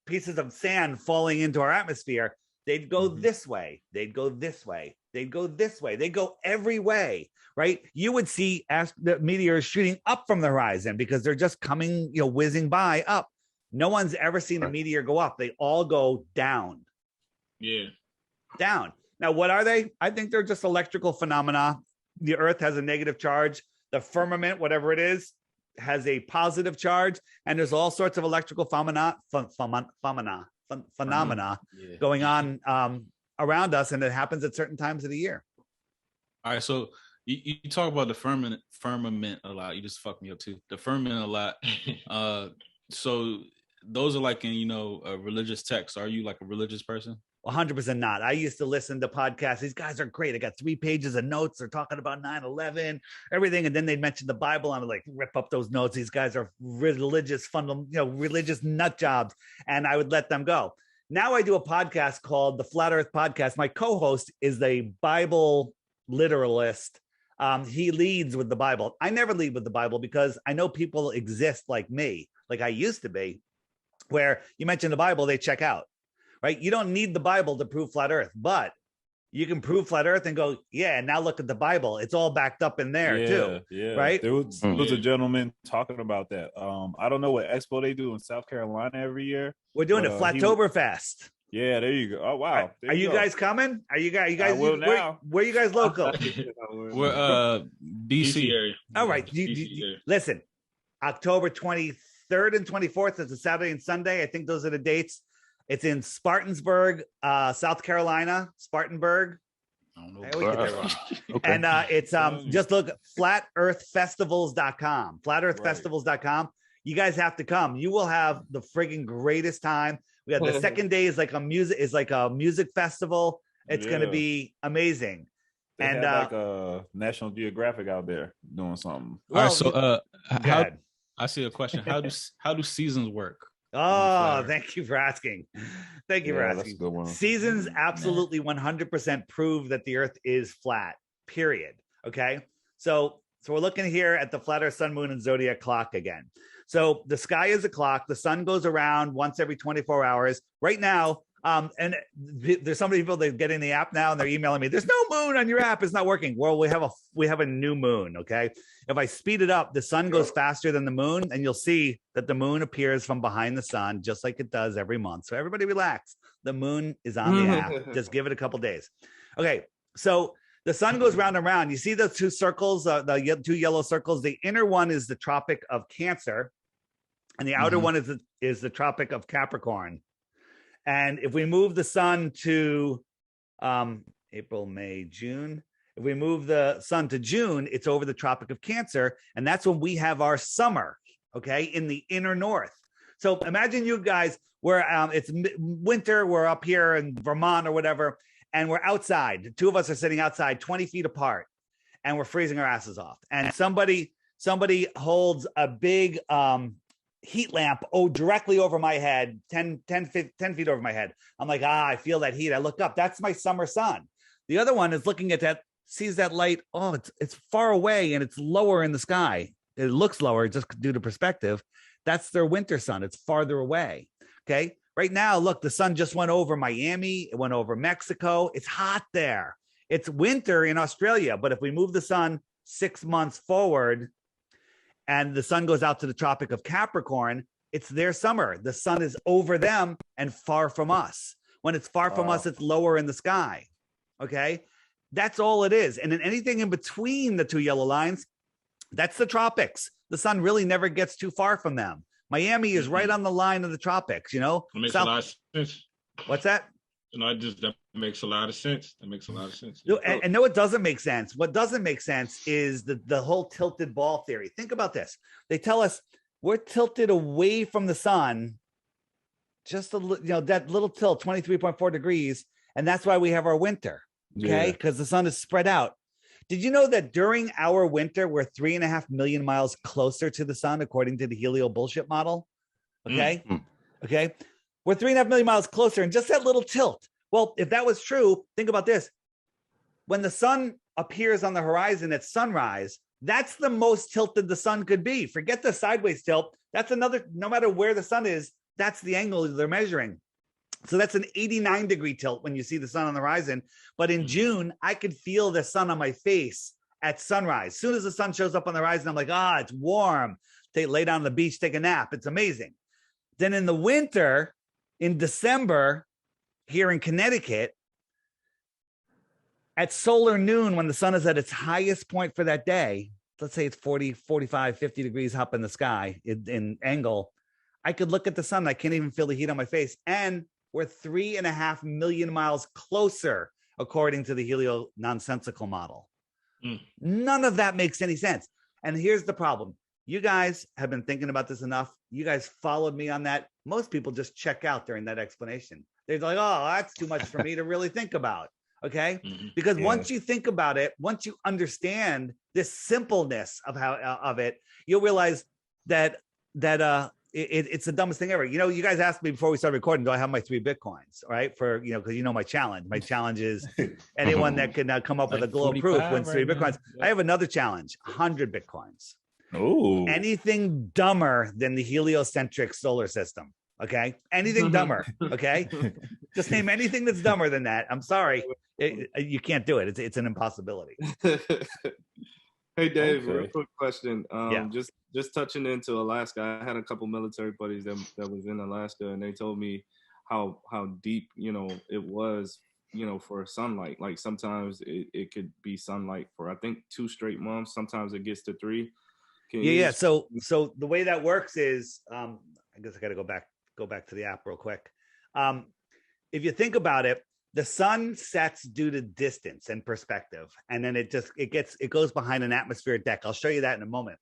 pieces of sand falling into our atmosphere, they'd go this way. They'd go this way. They'd go this way. They go every way, right? You would see the meteors shooting up from the horizon because they're just coming, whizzing by up. No one's ever seen a meteor go up. They all go down. Yeah. Down. Now, what are they? I think they're just electrical phenomena. The Earth has a negative charge. The firmament, whatever it is, has a positive charge. And there's all sorts of electrical phenomena going on around us. And it happens at certain times of the year. All right. So you talk about the firmament a lot. You just fucked me up too. The firmament a lot. So those are like in, a religious text. Are you like a religious person? 100% not. I used to listen to podcasts. These guys are great. I got 3 pages of notes. They're talking about 9/11, everything. And then they'd mention the Bible. I'm like, rip up those notes. These guys are religious, religious nut jobs. And I would let them go. Now I do a podcast called the Flat Earth Podcast. My co-host is a Bible literalist. He leads with the Bible. I never lead with the Bible because I know people exist like me, like I used to be, where you mention the Bible, they check out. Right? You don't need the Bible to prove flat Earth, but you can prove flat Earth and go, now look at the Bible. It's all backed up in there too. Yeah. Right? There was a gentleman talking about that. I don't know what expo they do in South Carolina every year. We're doing it Flattoberfest. Yeah, there you go. Oh wow. Are you guys coming? Are you guys now. Where you guys local? We're DC area. All right. Listen, October 23rd and 24th is a Saturday and Sunday. I think those are the dates. It's in Spartansburg, South Carolina. Spartanburg. I don't know. I always get that wrong. Okay. And it's just look flatearthfestivals.com. Flatearthfestivals.com. You guys have to come. You will have the friggin' greatest time. We have the second day is like a music festival. It's going to be amazing. They and like a National Geographic out there doing something. All right, so I see a question. How do seasons work? Oh, thank you for asking. Thank you for asking. That's a good one. Seasons absolutely 100% prove that the Earth is flat, period. Okay. So we're looking here at the flat Earth, sun, moon, and zodiac clock again. So the sky is a clock. The sun goes around once every 24 hours. Right now, and there's so many people that get in the app now and they're emailing me, there's no moon on your app, it's not working. Well, we have a new moon. Okay. If I speed it up, the sun goes faster than the moon, and you'll see that the moon appears from behind the sun, just like it does every month. So everybody relax. The moon is on the app. Just give it a couple days. Okay. So the sun goes round and round. You see those two circles, the two yellow circles. The inner one is the Tropic of Cancer, and the outer one is the Tropic of Capricorn. And if we move the sun to April, May, June, if we move the sun to June, it's over the Tropic of Cancer, and that's when we have our summer, okay, in the inner north. So imagine you guys, it's winter, we're up here in Vermont or whatever, and we're outside. The two of us are sitting outside 20 feet apart, and we're freezing our asses off. And somebody holds a big heat lamp directly over my head, 10 feet over my head. I'm like, I feel that heat. I look up. That's my summer sun. The other one is looking at that, sees that light. Oh, it's far away and it's lower in the sky. It looks lower just due to perspective. That's their winter sun. It's farther away. Okay. Right now, look, the sun just went over Miami. It went over Mexico. It's hot there. It's winter in Australia. But if we move the sun 6 months forward, and the sun goes out to the Tropic of Capricorn, it's their summer. The sun is over them and far from us. When it's far from us, it's lower in the sky. Okay? That's all it is. And then anything in between the two yellow lines, that's the tropics. The sun really never gets too far from them. Miami is right on the line of the tropics, you know? It makes a lot of sense. What's that? That makes a lot of sense. That makes a lot of sense. And no, it doesn't make sense. What doesn't make sense is the whole tilted ball theory. Think about this. They tell us we're tilted away from the sun, just that little tilt, 23.4 degrees, and that's why we have our winter. Okay, because the sun is spread out. Did you know that during our winter we're 3.5 million miles closer to the sun, according to the helio bullshit model? Okay, okay. We're 3.5 million miles closer, and just that little tilt. Well, if that was true, think about this. When the sun appears on the horizon at sunrise, that's the most tilted the sun could be. Forget the sideways tilt. That's another, no matter where the sun is, that's the angle they're measuring. So that's an 89-degree tilt when you see the sun on the horizon. But in June, I could feel the sun on my face at sunrise. As soon as the sun shows up on the horizon, I'm like, it's warm. Lay down on the beach, take a nap. It's amazing. Then in the winter, in December, here in Connecticut, at solar noon, when the sun is at its highest point for that day, let's say it's 40, 45, 50 degrees up in the sky in angle, I could look at the sun. I can't even feel the heat on my face. And we're 3.5 million miles closer, according to the helio nonsensical model. None of that makes any sense. And here's the problem. You guys have been thinking about this enough. You guys followed me on that. Most people just check out during that explanation. They're like, that's too much for me to really think about. Okay. Because once you think about it, once you understand this simpleness of it, you'll realize that it's the dumbest thing ever. You know, you guys asked me before we started recording, do I have my 3 Bitcoins? Right. Because my challenge. My challenge is anyone that can come up with a glow proof wins 3 Bitcoins. I have another challenge, 100 Bitcoins. Oh, anything dumber than the heliocentric solar system. Okay. Anything dumber. Okay. Just name anything that's dumber than that. I'm sorry. You can't do it. It's an impossibility. Hey, Dave, real quick question. Just touching into Alaska. I had a couple military buddies that was in Alaska, and they told me how deep, it was, for sunlight. Like sometimes it could be sunlight for, I think, 2 straight months. Sometimes it gets to 3. So the way that works is, I guess I got to go back to the app real quick. If you think about it, the sun sets due to distance and perspective, and then it goes behind an atmospheric deck. I'll show you that in a moment.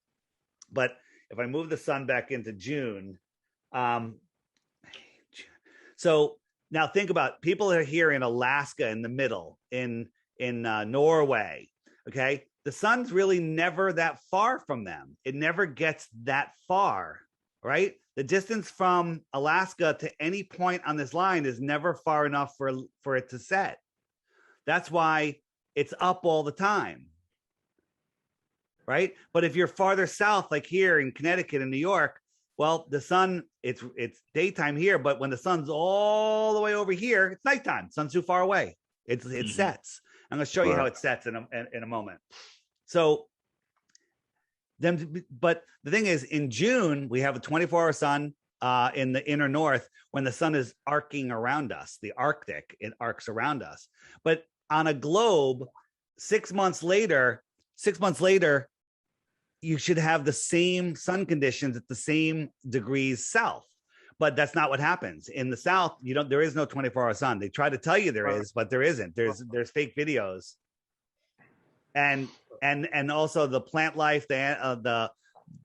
But if I move the sun back into June, so now think about people are here in Alaska in the middle, in Norway. Okay, the sun's really never that far from them. It never gets that far, right? The distance from Alaska to any point on this line is never far enough for it to set. That's why it's up all the time. Right? But if you're farther south, like here in Connecticut and New York, well, the sun, it's daytime here, but when the sun's all the way over here, it's nighttime. Sun's too far away. It sets. I'm going to show you how it sets in a moment. So but the thing is, in June, we have a 24-hour sun in the inner north when the sun is arcing around us, the Arctic, it arcs around us. But on a globe, 6 months later, you should have the same sun conditions at the same degrees south. But that's not what happens. In the south, there is no 24-hour sun. They try to tell you there is, but there isn't. There's fake videos. And also the plant life,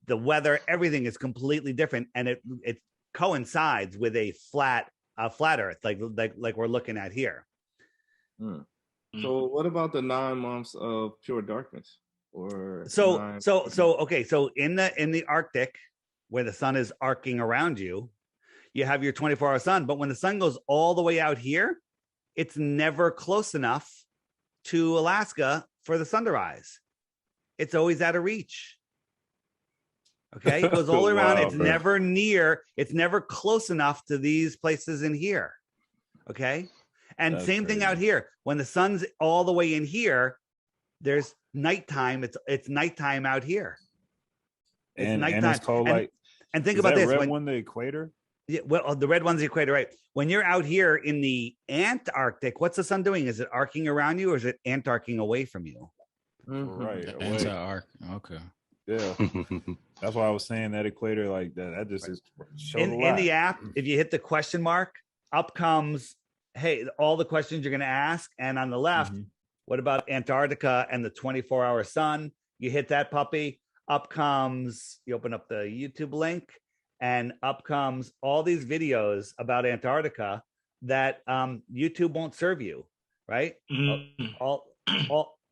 the weather, everything is completely different, and it coincides with a flat Earth, like we're looking at here. So what about the 9 months of pure darkness? Okay, so in the Arctic, where the sun is arcing around you, you have your 24-hour sun, but when the sun goes all the way out here, it's never close enough to Alaska for the sun to rise. It's always out of reach. Okay, it goes all the way around. It's never near. It's never close enough to these places in here. Okay, and that's same thing out here. When the sun's all the way in here, there's nighttime. It's nighttime out here. It's nighttime. And it's cold. And think about this: red one, the equator. Yeah, well, the red one's the equator, right? When you're out here in the Antarctic, what's the sun doing? Is it arcing around you, or is it antarcing away from you? Right, anti-arc. Okay. Yeah, that's why I was saying that equator, like that just is in the app. If you hit the question mark, up comes, hey, all the questions you're going to ask, and on the left, what about Antarctica and the 24-hour sun? You hit that puppy. Up comes, you open up the YouTube link, and up comes all these videos about Antarctica that YouTube won't serve you, right? All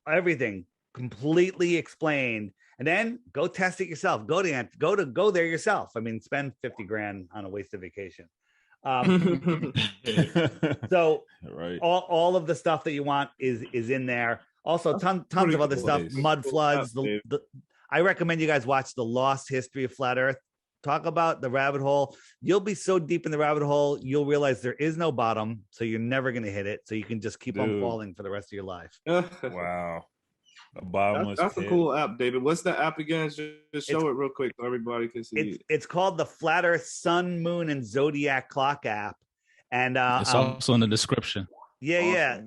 everything completely explained. And then go test it yourself. Go there yourself. I mean, spend $50,000 on a wasted vacation. So right. all of the stuff that you want is in there. Also, tons of other stuff. Mud floods. I recommend you guys watch The Lost History of Flat Earth. Talk about the rabbit hole. You'll be so deep in the rabbit hole, you'll realize there is no bottom, so you're never going to hit it. So you can just keep on falling for the rest of your life. Wow. That's a cool app, David. What's the app again? Just show it real quick so everybody can see. It's called the Flat Earth Sun, Moon, and Zodiac Clock app, and it's also in the description. Yeah,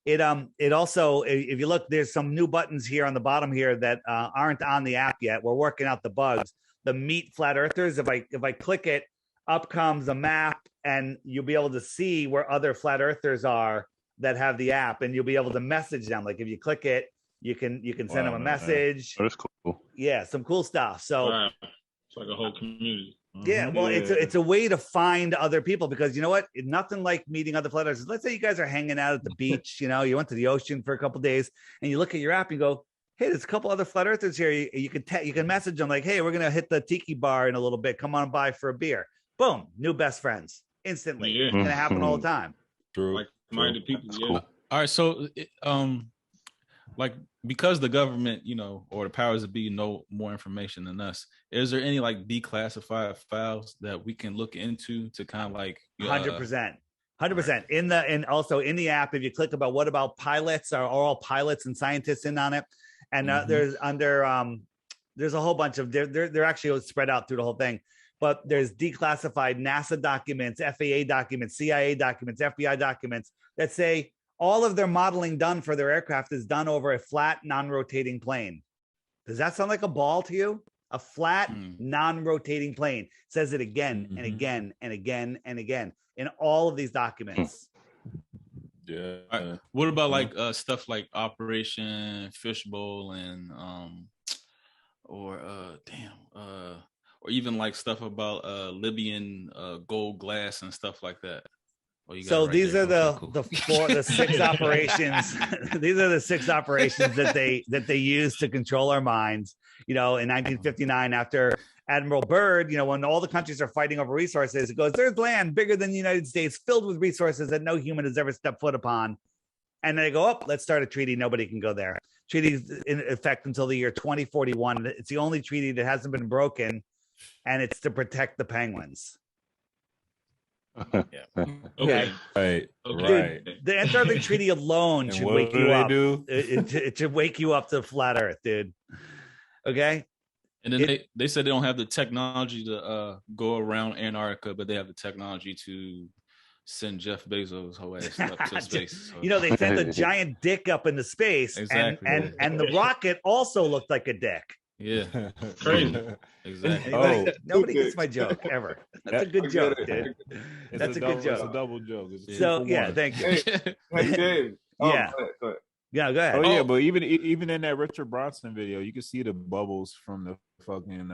awesome. It also, if you look, there's some new buttons here on the bottom here that aren't on the app yet. We're working out the bugs. The Meet Flat Earthers. If I click it, up comes a map, and you'll be able to see where other flat earthers are that have the app, and you'll be able to message them. Like if you click it, you can send them a message. That's cool. Yeah, some cool stuff. So it's like a whole community. Yeah, well, it's a way to find other people, because you know what? Nothing like meeting other flat earthers. Let's say you guys are hanging out at the beach. You went to the ocean for a couple of days, and you look at your app and go, hey, there's a couple other flat earthers here. You can message them like, hey, we're gonna hit the tiki bar in a little bit. Come on by for a beer. Boom, new best friends instantly. Yeah. It's gonna happen all the time. True. Like-minded people. Yeah. Cool. All right, so like because the government, or the powers that be know more information than us, is there any like declassified files that we can look into to kind of like 100%. And also in the app, if you click about what about pilots, are all pilots and scientists in on it? And there's a whole bunch of they're actually spread out through the whole thing, but there's declassified NASA documents, FAA documents, CIA documents, FBI documents that say all of their modeling done for their aircraft is done over a flat, non-rotating plane. Does that sound like a ball to you? A flat, non-rotating plane. It says it again and again and again and again in all of these documents. Yeah. Right. What about like stuff like Operation Fishbowl and or even like stuff about Libyan gold glass and stuff like that? So these are the 6 operations. These are the 6 operations that they use to control our minds. In 1959, after Admiral Byrd, when all the countries are fighting over resources, it goes, there's land bigger than the United States, filled with resources that no human has ever stepped foot upon. And they go, let's start a treaty. Nobody can go there. Treaty's in effect until the year 2041. It's the only treaty that hasn't been broken, and it's to protect the penguins. Yeah. Okay. Right. Dude, the Antarctic Treaty alone should wake you up. It should wake you up to flat Earth, dude. Okay. And then they said they don't have the technology to go around Antarctica, but they have the technology to send Jeff Bezos' whole ass up to space. So. They sent a giant dick up into space, exactly. and the rocket also looked like a dick. Yeah, crazy. Exactly. Nobody gets my joke ever. That's a good joke, dude. That's a good joke. It's a double joke. Thank you. Hey, Dave. Yeah. Go ahead. Yeah, go ahead. Oh yeah, but even in that Richard Bronson video, you can see the bubbles from the fucking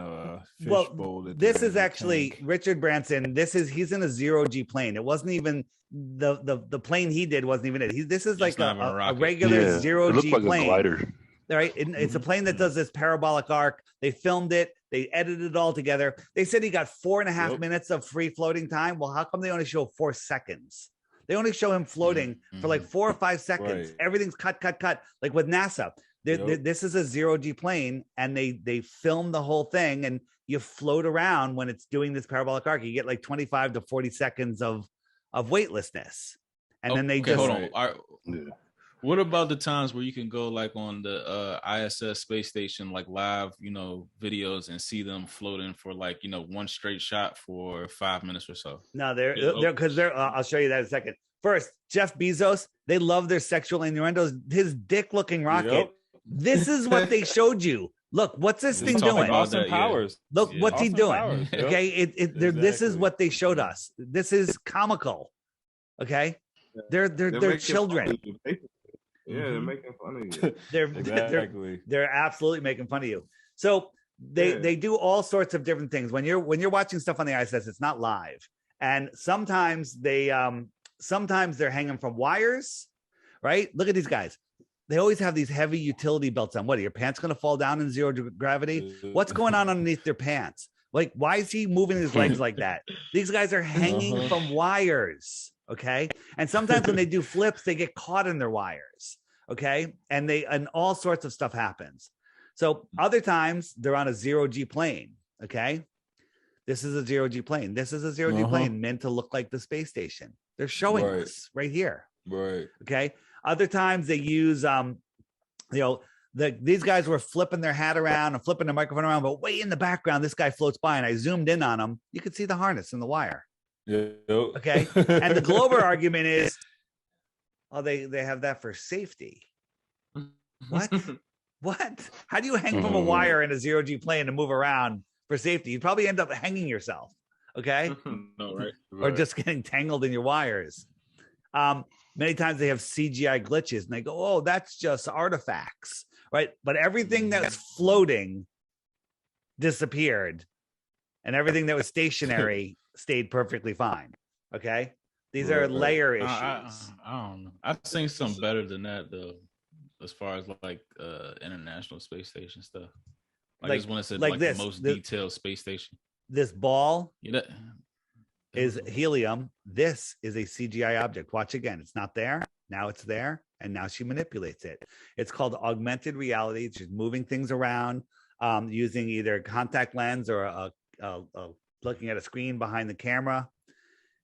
fish bowl. This is actually Richard Branson. He's in a 0G plane. It wasn't even the plane he did wasn't even it. This is like a regular 0G plane. A glider. Right, it's a plane that does this parabolic arc. They filmed it. They edited it all together. They said he got 4.5 minutes of free floating time. Well, how come they only show 4 seconds? They only show him floating for like 4 or 5 seconds. Right. Everything's cut. Like with NASA, this is a 0G plane, and they film the whole thing, and you float around when it's doing this parabolic arc. You get like 25 to 40 seconds of weightlessness, and then they just hold on. What about the times where you can go like on the ISS space station, like live, videos and see them floating for like, one straight shot for 5 minutes or so? No, they're I'll show you that in a second. First, Jeff Bezos, they love their sexual innuendos. His dick looking rocket. Yep. This is what they showed you. Look, what's this thing doing? Austin Powers. Yeah. Look, what's Austin he doing? Powers, yep. Okay, exactly. This is what they showed us. This is comical. Okay, they're children. Yeah, they're making fun of you. They're absolutely making fun of you. So they do all sorts of different things. When you're watching stuff on the ISS, it's not live, and sometimes they're hanging from wires. Right? Look at these guys. They always have these heavy utility belts on. What are your pants going to fall down in 0 gravity? What's going on underneath their pants? Like, why is he moving his legs like that? These guys are hanging from wires. Okay. And sometimes when they do flips, they get caught in their wires. Okay. And all sorts of stuff happens. So other times they're on a 0G plane. Okay. This is a 0G plane. This is a 0G plane meant to look like the space station. They're showing us right here. Right. Okay. Other times they use, these guys were flipping their hat around and flipping the microphone around, but way in the background, this guy floats by, and I zoomed in on him. You could see the harness and the wire. Yeah. Okay. And the Glover argument is, they have that for safety. What? How do you hang from a wire in a 0G plane and move around for safety? You'd probably end up hanging yourself. Okay. No, right. Or just getting tangled in your wires. Many times they have CGI glitches and they go, oh, that's just artifacts. Right. But everything that's floating disappeared, and everything that was stationary stayed perfectly fine. Okay. These are layer issues. I don't know. I've seen something better than that though, as far as like International Space Station stuff. Like this one that said like the most detailed space station. This ball is helium. This is a CGI object. Watch again. It's not there. Now it's there. And now she manipulates it. It's called augmented reality. She's moving things around using either contact lens or looking at a screen behind the camera.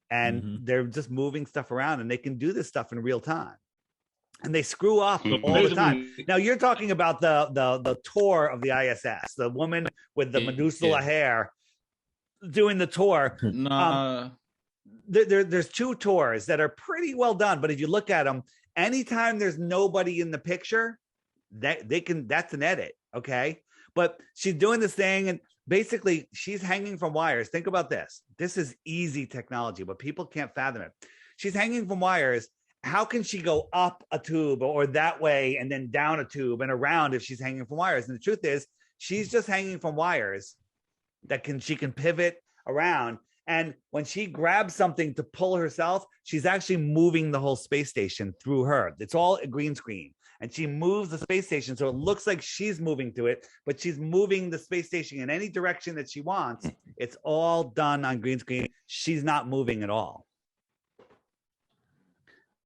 And they're just moving stuff around, and they can do this stuff in real time. And they screw up all the time. Now you're talking about the tour of the ISS, the woman with the Medusa hair doing the tour. There's 2 tours that are pretty well done, but if you look at them, anytime there's nobody in the picture, that's an edit. Okay. But she's doing this thing, and basically she's hanging from wires. Think about this. This is easy technology, but people can't fathom it. She's hanging from wires. How can she go up a tube or that way and then down a tube and around if she's hanging from wires? And the truth is, she's just hanging from wires she can pivot around. And when she grabs something to pull herself, she's actually moving the whole space station through her. It's all a green screen. And she moves the space station. So it looks like she's moving to it, but she's moving the space station in any direction that she wants. It's all done on green screen. She's not moving at all.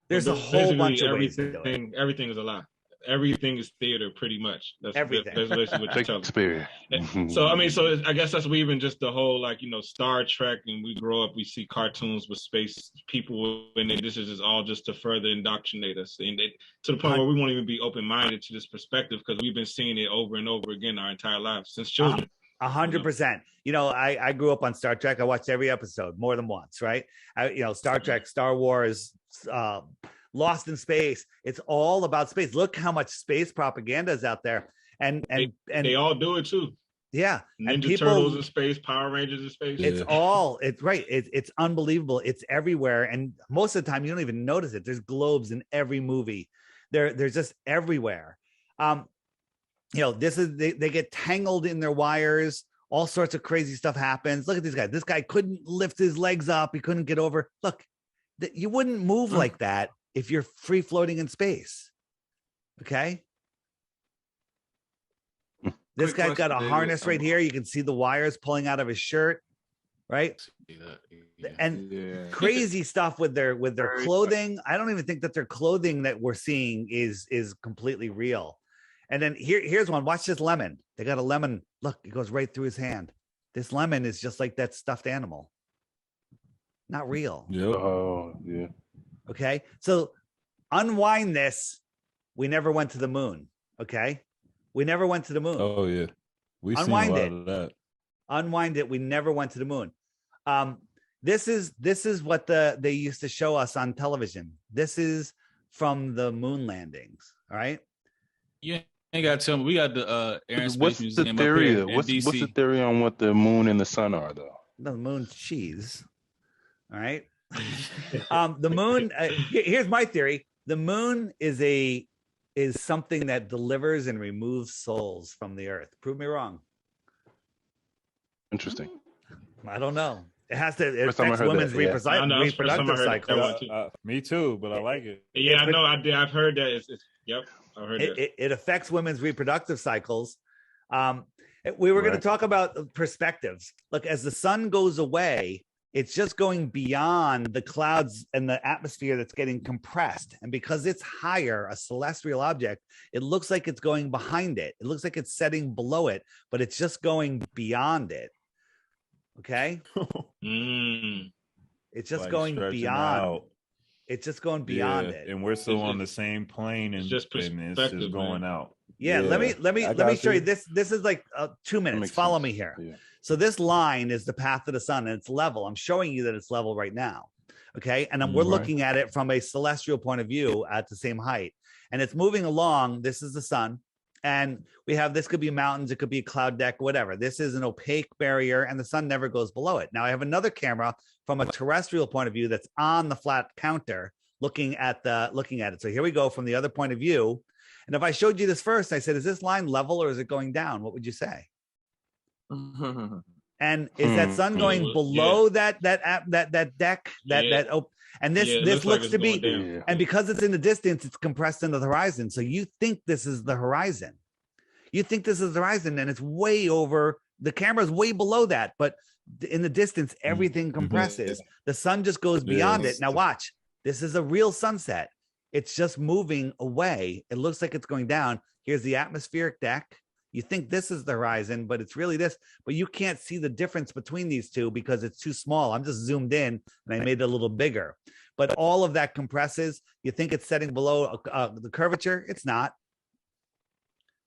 There's a whole bunch of ways to do it. Everything is a lie. Everything is theater, pretty much. That's everything. That's basically what you're telling Shakespeare. So I mean, so I guess that's even just the whole, like, you know, Star Trek, and we grow up, we see cartoons with space people, and this is just all just to further indoctrinate us, and to the point where we won't even be open-minded to this perspective, because we've been seeing it over and over again our entire lives since children. 100%. You know, I grew up on Star Trek. I watched every episode more than once, right? Star Trek, Star Wars, Lost in Space. It's all about space. Look how much space propaganda is out there. And they all do it too. Yeah. Ninja Turtles in space, Power Rangers in space. It's unbelievable. It's everywhere. And most of the time you don't even notice it. There's globes in every movie. They're just everywhere. They get tangled in their wires. All sorts of crazy stuff happens. Look at this guy. This guy couldn't lift his legs up. He couldn't get over. Look, you wouldn't move like that if you're free floating in space. Okay. This guy's got a harness right here. You can see the wires pulling out of his shirt, right? And crazy stuff with their clothing. I don't even think that their clothing that we're seeing is completely real. And then here's one. Watch this lemon. They got a lemon. Look, it goes right through his hand. This lemon is just like that stuffed animal. Not real. Yeah. Oh, yeah. Okay. So unwind this. We never went to the moon. Okay. We never went to the moon. Oh, yeah. We unwind seen a it. lot of that. Unwind it. We never went to the moon. This is what they used to show us on television. This is from the moon landings. All right. Yeah. You gotta tell me, we got the Air and Space What's Museum the theory? up here. What's the theory on what the moon and the sun are, though? The moon's cheese. All right. The moon. Here's my theory. The moon is something that delivers and removes souls from the earth. Prove me wrong. Interesting. I don't know. It has to. It affects women's reproductive cycles. Me too, but I like it. Yeah, I know. I've heard that. Yep. It affects women's reproductive cycles. We were going to talk about perspectives. Look, as the sun goes away, it's just going beyond the clouds and the atmosphere that's getting compressed. And because it's higher, a celestial object, it looks like it's going behind it. It looks like it's setting below it, but it's just going beyond it. Okay? It's just like going beyond. Out. It's just going beyond it, and we're still on the same plane, and it's just going out. Yeah, let me show you this. This is like 2 minutes. Follow me here. Yeah. So this line is the path of the sun, and it's level. I'm showing you that it's level right now. Okay, and we're looking at it from a celestial point of view at the same height, and it's moving along. This is the sun, and we have this could be mountains, it could be a cloud deck, whatever. This is an opaque barrier, and the sun never goes below it. Now I have another camera from a terrestrial point of view that's on the flat counter looking at it. So here we go from the other point of view. And if I showed you this first, I said, is this line level or is it going down? What would you say? And is that sun going below that deck? And this looks to be, and because it's in the distance, it's compressed into the horizon. So you think this is the horizon. You think this is the horizon, and it's way over. The camera's way below that, but in the distance, everything compresses. The sun just goes beyond it. Now watch. This is a real sunset. It's just moving away. It looks like it's going down. Here's the atmospheric deck. You think this is the horizon, but it's really this. But you can't see the difference between these two because it's too small. I'm just zoomed in and I made it a little bigger. But all of that compresses. You think it's setting below the curvature. It's not.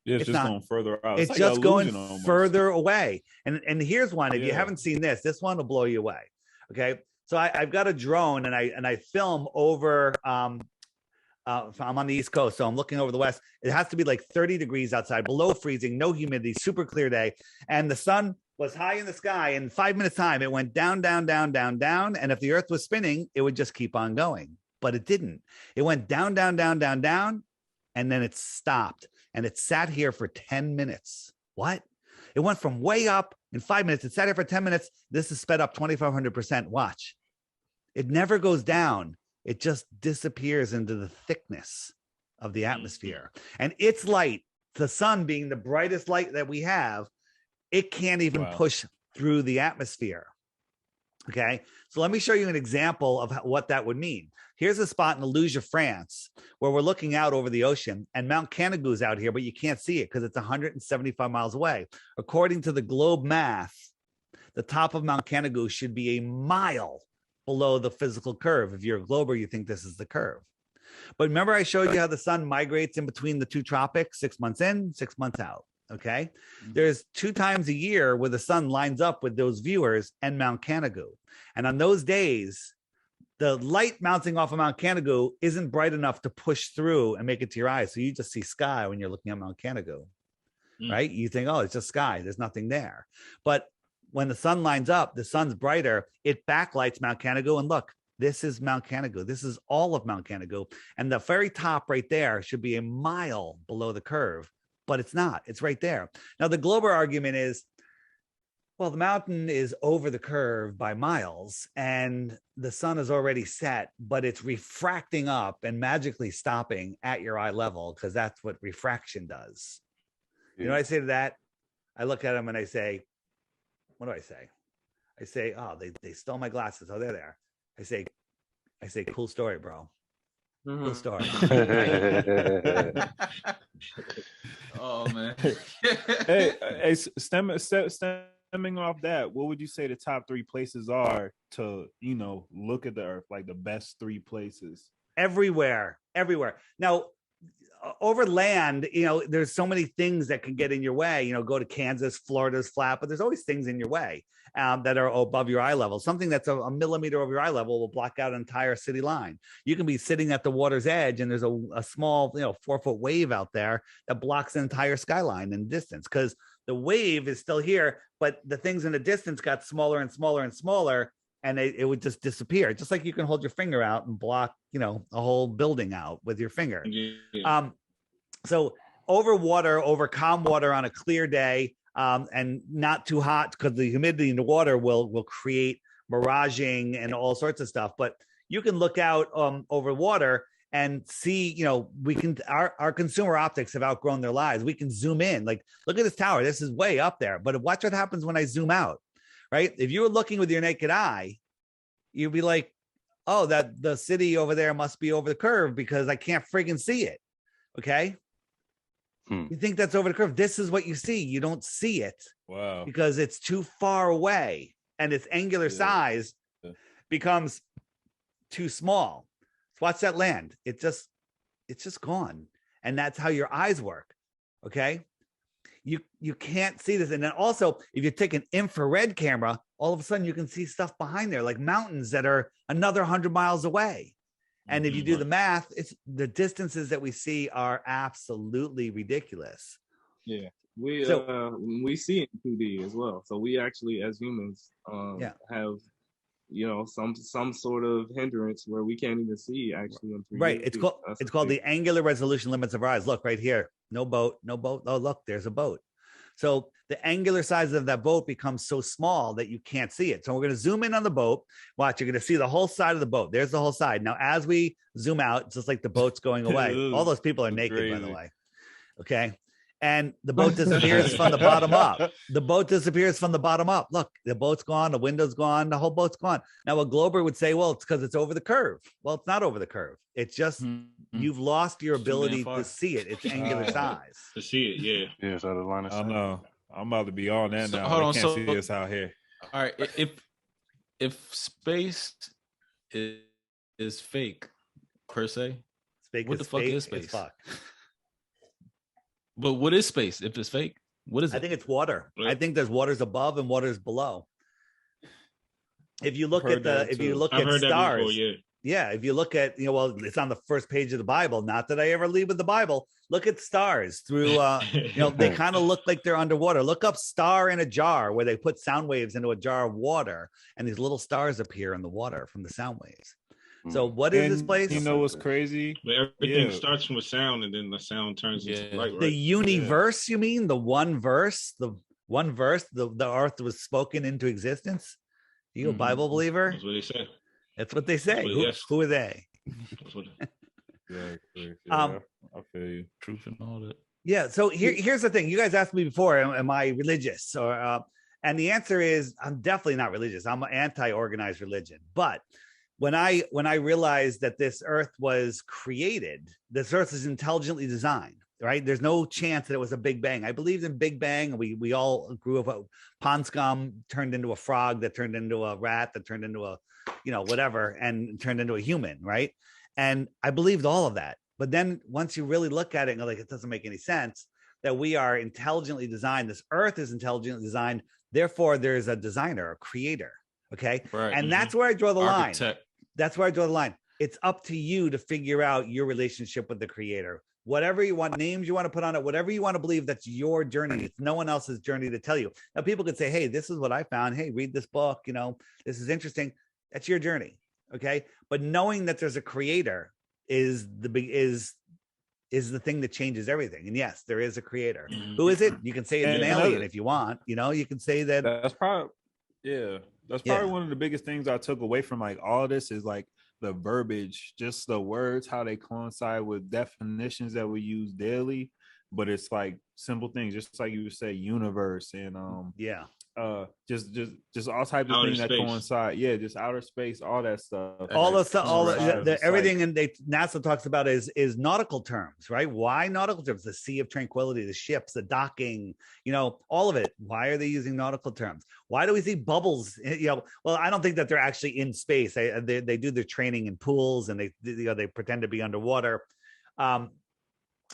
Yeah, it's just going further out. It's like just going further away. And here's one. If you haven't seen this one will blow you away. Okay. So I've got a drone and I film over. I'm on the East Coast, so I'm looking over the West. It has to be like 30 degrees outside, below freezing, no humidity, super clear day. And the sun was high in the sky. In 5 minutes time, it went down, down, down, down, down. And if the earth was spinning, it would just keep on going. But it didn't. It went down, down, down, down, down. And then it stopped. And it sat here for 10 minutes. What? It went from way up, In 5 minutes, it sat here for 10 minutes. This is sped up 2,500%. Watch. It never goes down. It just disappears into the thickness of the atmosphere. And its light, the sun being the brightest light that we have, it can't even push through the atmosphere. Okay, so let me show you an example of what that would mean. Here's a spot in Aluja, France, where we're looking out over the ocean, and Mount Canigou is out here, but you can't see it because it's 175 miles away. According to the globe math, the top of Mount Canigou should be a mile below the physical curve. If you're a glober, you think this is the curve. But remember I showed you how the sun migrates in between the two tropics, 6 months in, 6 months out. Okay. There's 2 times a year where the sun lines up with those viewers and Mount Canigou. And on those days, the light bouncing off of Mount Canigou isn't bright enough to push through and make it to your eyes. So you just see sky when you're looking at Mount Canigou, right? You think, oh, it's just sky. There's nothing there. But when the sun lines up, the sun's brighter. It backlights Mount Canigou. And look, this is Mount Canigou. This is all of Mount Canigou. And the very top right there should be a mile below the curve. But it's not. It's right there. Now, the Glober argument is, well, the mountain is over the curve by miles and the sun is already set, but it's refracting up and magically stopping at your eye level because that's what refraction does. You know what I say to that? I look at them and I say, what do I say? I say, oh, they stole my glasses. Oh, they're there. I say, cool story, bro. Cool story. Oh man. hey, stemming off that, what would you say the top 3 places are to, look at the Earth, like the best 3 places? Everywhere. Now, over land, there's so many things that can get in your way. Go to Kansas, Florida's flat, but there's always things in your way that are above your eye level. Something that's a millimeter over your eye level will block out an entire city line. You can be sitting at the water's edge and there's a small, 4-foot wave out there that blocks an entire skyline in distance because the wave is still here, but the things in the distance got smaller and smaller and smaller, and it would just disappear. Just like you can hold your finger out and block, a whole building out with your finger. Yeah. So over water, over calm water on a clear day, and not too hot because the humidity in the water will create miraging and all sorts of stuff. But you can look out over water and see, we can, our consumer optics have outgrown their lives. We can zoom in, like, look at this tower. This is way up there, but watch what happens when I zoom out, right? If you were looking with your naked eye, you'd be like, oh, that the city over there must be over the curve because I can't friggin' see it. Okay. You think that's over the curve. This is what you see. You don't see it. Wow. Because it's too far away and its angular size becomes too small. So watch that land. It's just gone. And that's how your eyes work. Okay. You can't see this. And then also, if you take an infrared camera, all of a sudden you can see stuff behind there, like mountains that are another 100 miles away. And if you do the math, it's the distances that we see are absolutely ridiculous. Yeah, we see in 2D as well. So we actually, as humans, have some sort of hindrance where we can't even see actually in 3D. Right. It's called the angular resolution limits of our eyes. Look right here. No boat. Oh, look, there's a boat. So the angular size of that boat becomes so small that you can't see it. So we're going to zoom in on the boat. Watch, you're going to see the whole side of the boat. There's the whole side. Now, as we zoom out, it's just like the boat's going away. All those people are naked, crazy. By the way. Okay. And the boat disappears from the bottom up. The boat disappears from the bottom up. Look, the boat's gone. The window's gone. The whole boat's gone. Now, a Glober would say, well, it's because it's over the curve. Well, it's not over the curve. It's just you've lost your ability to see it. It's angular size. To see it, yeah. Yeah, it's out of line of sight. I know. I'm about to be on that now. Hold on, I can't see this out here. All right. If space is fake, per se, what the fuck is space? But what is space if it's fake? What is it? I think it's water. I think there's waters above and waters below. If you look at stars, before, yeah, if you look at, it's on the first page of the Bible. Not that I ever leave with the Bible. Look at stars through, they kind of look like they're underwater. Look up star in a jar where they put sound waves into a jar of water and these little stars appear in the water from the sound waves. So what is this place? You know what's crazy? But everything starts from a sound and then the sound turns into light, right? The universe, you mean? The one verse? One verse, the earth was spoken into existence. You a Bible believer? That's what they say. That's what they say. Who are they? Yeah, I feel you. Truth and all that. Yeah. So here's the thing. You guys asked me before, am I religious? And the answer is, I'm definitely not religious. I'm anti-organized religion. But when I realized that this earth was created, this earth is intelligently designed, right? There's no chance that it was a big bang. I believed in big bang. We all grew up. Pond scum turned into a frog, that turned into a rat, that turned into a, whatever, and turned into a human, right? And I believed all of that. But then once you really look at it and go like, it doesn't make any sense that we are intelligently designed. This earth is intelligently designed. Therefore, there's a designer, a creator. Okay. Right. And that's where I draw the Architect. line. That's where I draw the line. It's up to you to figure out your relationship with the creator. Whatever you want, names you want to put on it, whatever you want to believe, that's your journey. It's no one else's journey to tell you. Now, people could say, hey, this is what I found. Hey, read this book. This is interesting. That's your journey. Okay. But knowing that there's a creator is the thing that changes everything. And yes, there is a creator. Who is it? You can say it's an alien if you want. You can say that. That's probably one of the biggest things I took away from like all this is like the verbiage, just the words, how they coincide with definitions that we use daily. But it's like simple things, just like you would say, universe and just all types of things that coincide. Yeah, just outer space, all that stuff. All the stuff, everything, and NASA talks about is nautical terms, right? Why nautical terms? The Sea of Tranquility, the ships, the docking, all of it. Why are they using nautical terms? Why do we see bubbles? Well, I don't think that they're actually in space. They do their training in pools and they pretend to be underwater.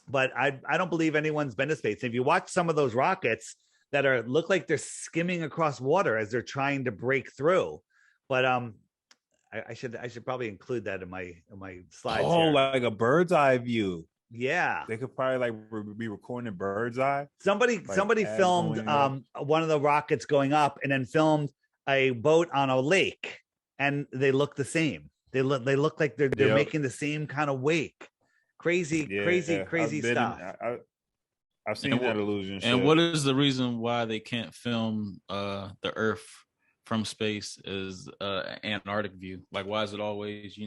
But I don't believe anyone's been to space. If you watch some of those rockets that look like they're skimming across water as they're trying to break through, but I should probably include that in my slides. Oh, here. like a bird's eye view. Yeah, they could probably be recording bird's eye. Somebody filmed one of the rockets going up, and then filmed a boat on a lake, and they look the same. They look like they're making the same kind of wake. Crazy stuff. I've seen that illusion. And what is the reason why they can't film the Earth from space is Antarctic view? Like, why is it always,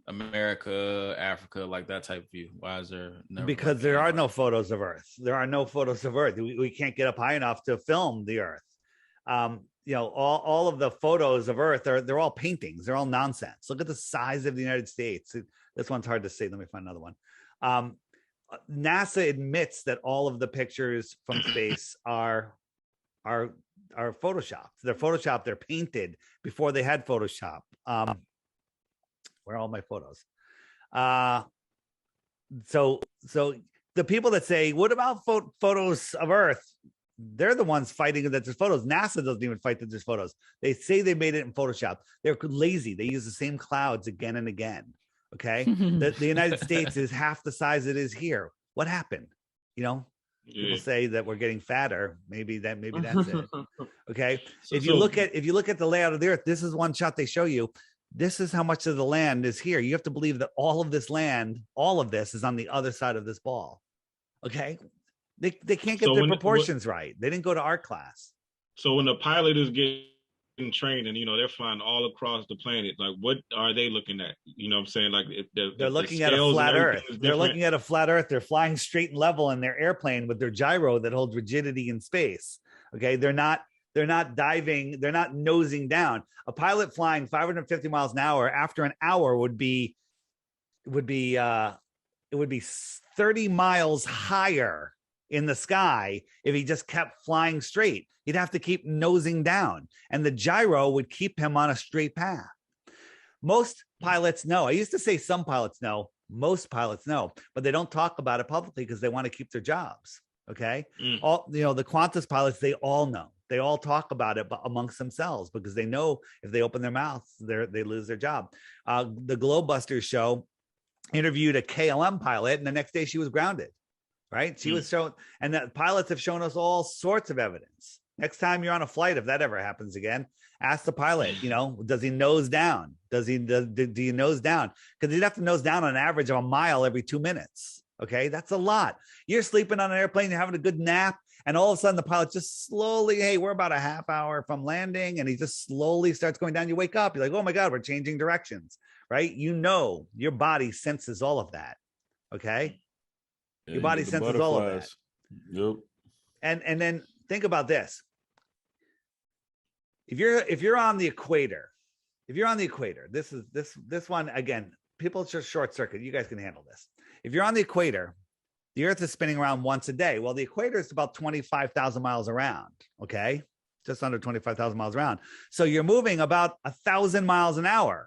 America, Africa, like that type of view? Why is there never? Because there are no photos of Earth. There are no photos of Earth. We can't get up high enough to film the Earth. All of the photos of Earth they're all paintings. They're all nonsense. Look at the size of the United States. This one's hard to see. Let me find another one. NASA admits that all of the pictures from space are photoshopped. They're photoshopped. They're painted before they had Photoshop. Where are all my photos? So the people that say, what about photos of Earth? They're the ones fighting that there's photos. NASA doesn't even fight that there's photos. They say they made it in Photoshop. They're lazy. They use the same clouds again and again. Okay. The United States is half the size it is here. What happened? People say that we're getting fatter. Maybe that's it. Okay. If you look at the layout of the Earth, this is one shot they show you. This is how much of the land is here. You have to believe that all of this land, all of this is on the other side of this ball. Okay. They can't get their proportions right. They didn't go to art class. So when the pilot is getting trained and they're flying all across the planet, like what are they looking at? You know what I'm saying? Like they're looking at a flat Earth. They're looking at a flat Earth. They're flying straight and level in their airplane with their gyro that holds rigidity in space. Okay, they're not diving. They're not nosing down. A pilot flying 550 miles an hour after an hour would be 30 miles higher in the sky if he just kept flying straight. He'd have to keep nosing down, and the gyro would keep him on a straight path. Most pilots know. I used to say some pilots know. Most pilots know, but they don't talk about it publicly because they want to keep their jobs. Okay. All the Qantas pilots, they all know. They all talk about it amongst themselves because they know if they open their mouths, they lose their job. The Globebusters show interviewed a KLM pilot, and the next day she was grounded. Right? She was shown, and the pilots have shown us all sorts of evidence. Next time you're on a flight, if that ever happens again, ask the pilot, does he nose down? Do you nose down? Because you'd have to nose down on an average of a mile every 2 minutes. Okay. That's a lot. You're sleeping on an airplane, you're having a good nap, And all of a sudden the pilot just slowly, hey, we're about a half hour from landing. And he just slowly starts going down. You wake up, you're like, oh my God, we're changing directions, right? You know, your body senses all of that. Okay. Yeah, Your body senses all of that. Yep. And then think about this. If you're on the equator, this one, again, people just short circuit. You guys can handle this. If you're on the equator, the Earth is spinning around once a day. Well, the equator is about 25,000 miles around. Okay. Just under 25,000 miles around. So you're moving about 1,000 miles an hour.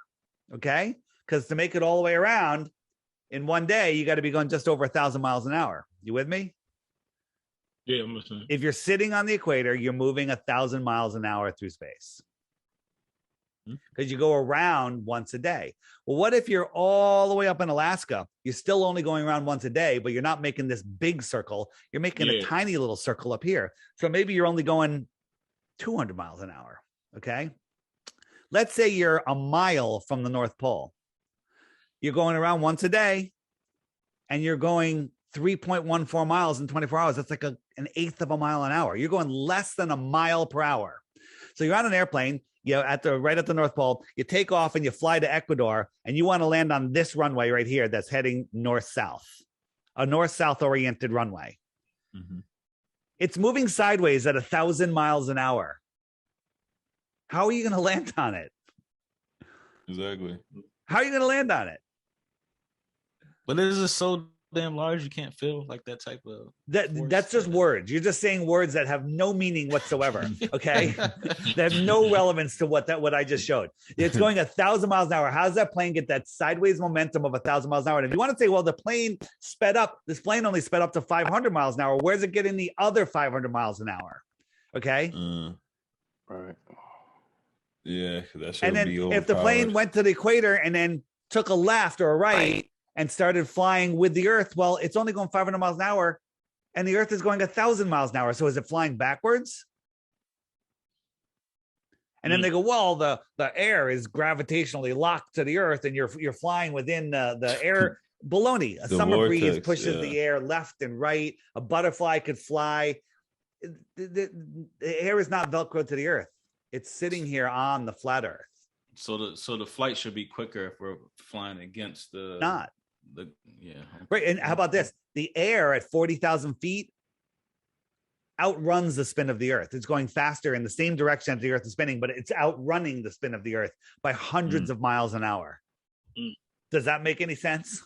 Okay. Because to make it all the way around in one day, you got to be going just over 1,000 miles an hour. You with me? Yeah, I'm listening. If you're sitting on the equator, you're moving 1,000 miles an hour through space because you go around once a day. Well, what if you're all the way up in Alaska? You're still only going around once a day, but you're not making this big circle. You're making a tiny little circle up here. So maybe you're only going 200 miles an hour. Okay. Let's say you're a mile from the North Pole. You're going around once a day and you're going 3.14 miles in 24 hours. That's like an eighth of a mile an hour. You're going less than a mile per hour. So you're on an airplane, right at the North Pole, you take off and you fly to Ecuador and you want to land on this runway right here that's heading north-south, a north-south oriented runway. Mm-hmm. It's moving sideways at 1,000 miles an hour. How are you going to land on it? Exactly. How are you going to land on it? But it is so damn large, you can't feel like that type of that's just words. You're just saying words that have no meaning whatsoever. Okay. They have no relevance to what I just showed. It's going 1,000 miles an hour. How does that plane get that sideways momentum of 1,000 miles an hour? And if you want to say, well, the plane sped up, this plane only sped up to 500 miles an hour. Where's it getting the other 500 miles an hour? Okay. Right. Yeah. That should and then be if the plane went to the equator and then took a left or a right and started flying with the Earth, well, it's only going 500 miles an hour and the Earth is going 1,000 miles an hour. So is it flying backwards? And then they go, well, the air is gravitationally locked to the Earth and you're flying within the air. Baloney. A summer breeze pushes the air left and right. A butterfly could fly. The air is not Velcro to the Earth. It's sitting here on the flat Earth. So the flight should be quicker if we're flying against the right. And how about this? The air at 40,000 feet outruns the spin of the Earth. It's going faster in the same direction as the Earth is spinning, but it's outrunning the spin of the Earth by hundreds of miles an hour. Does that make any sense?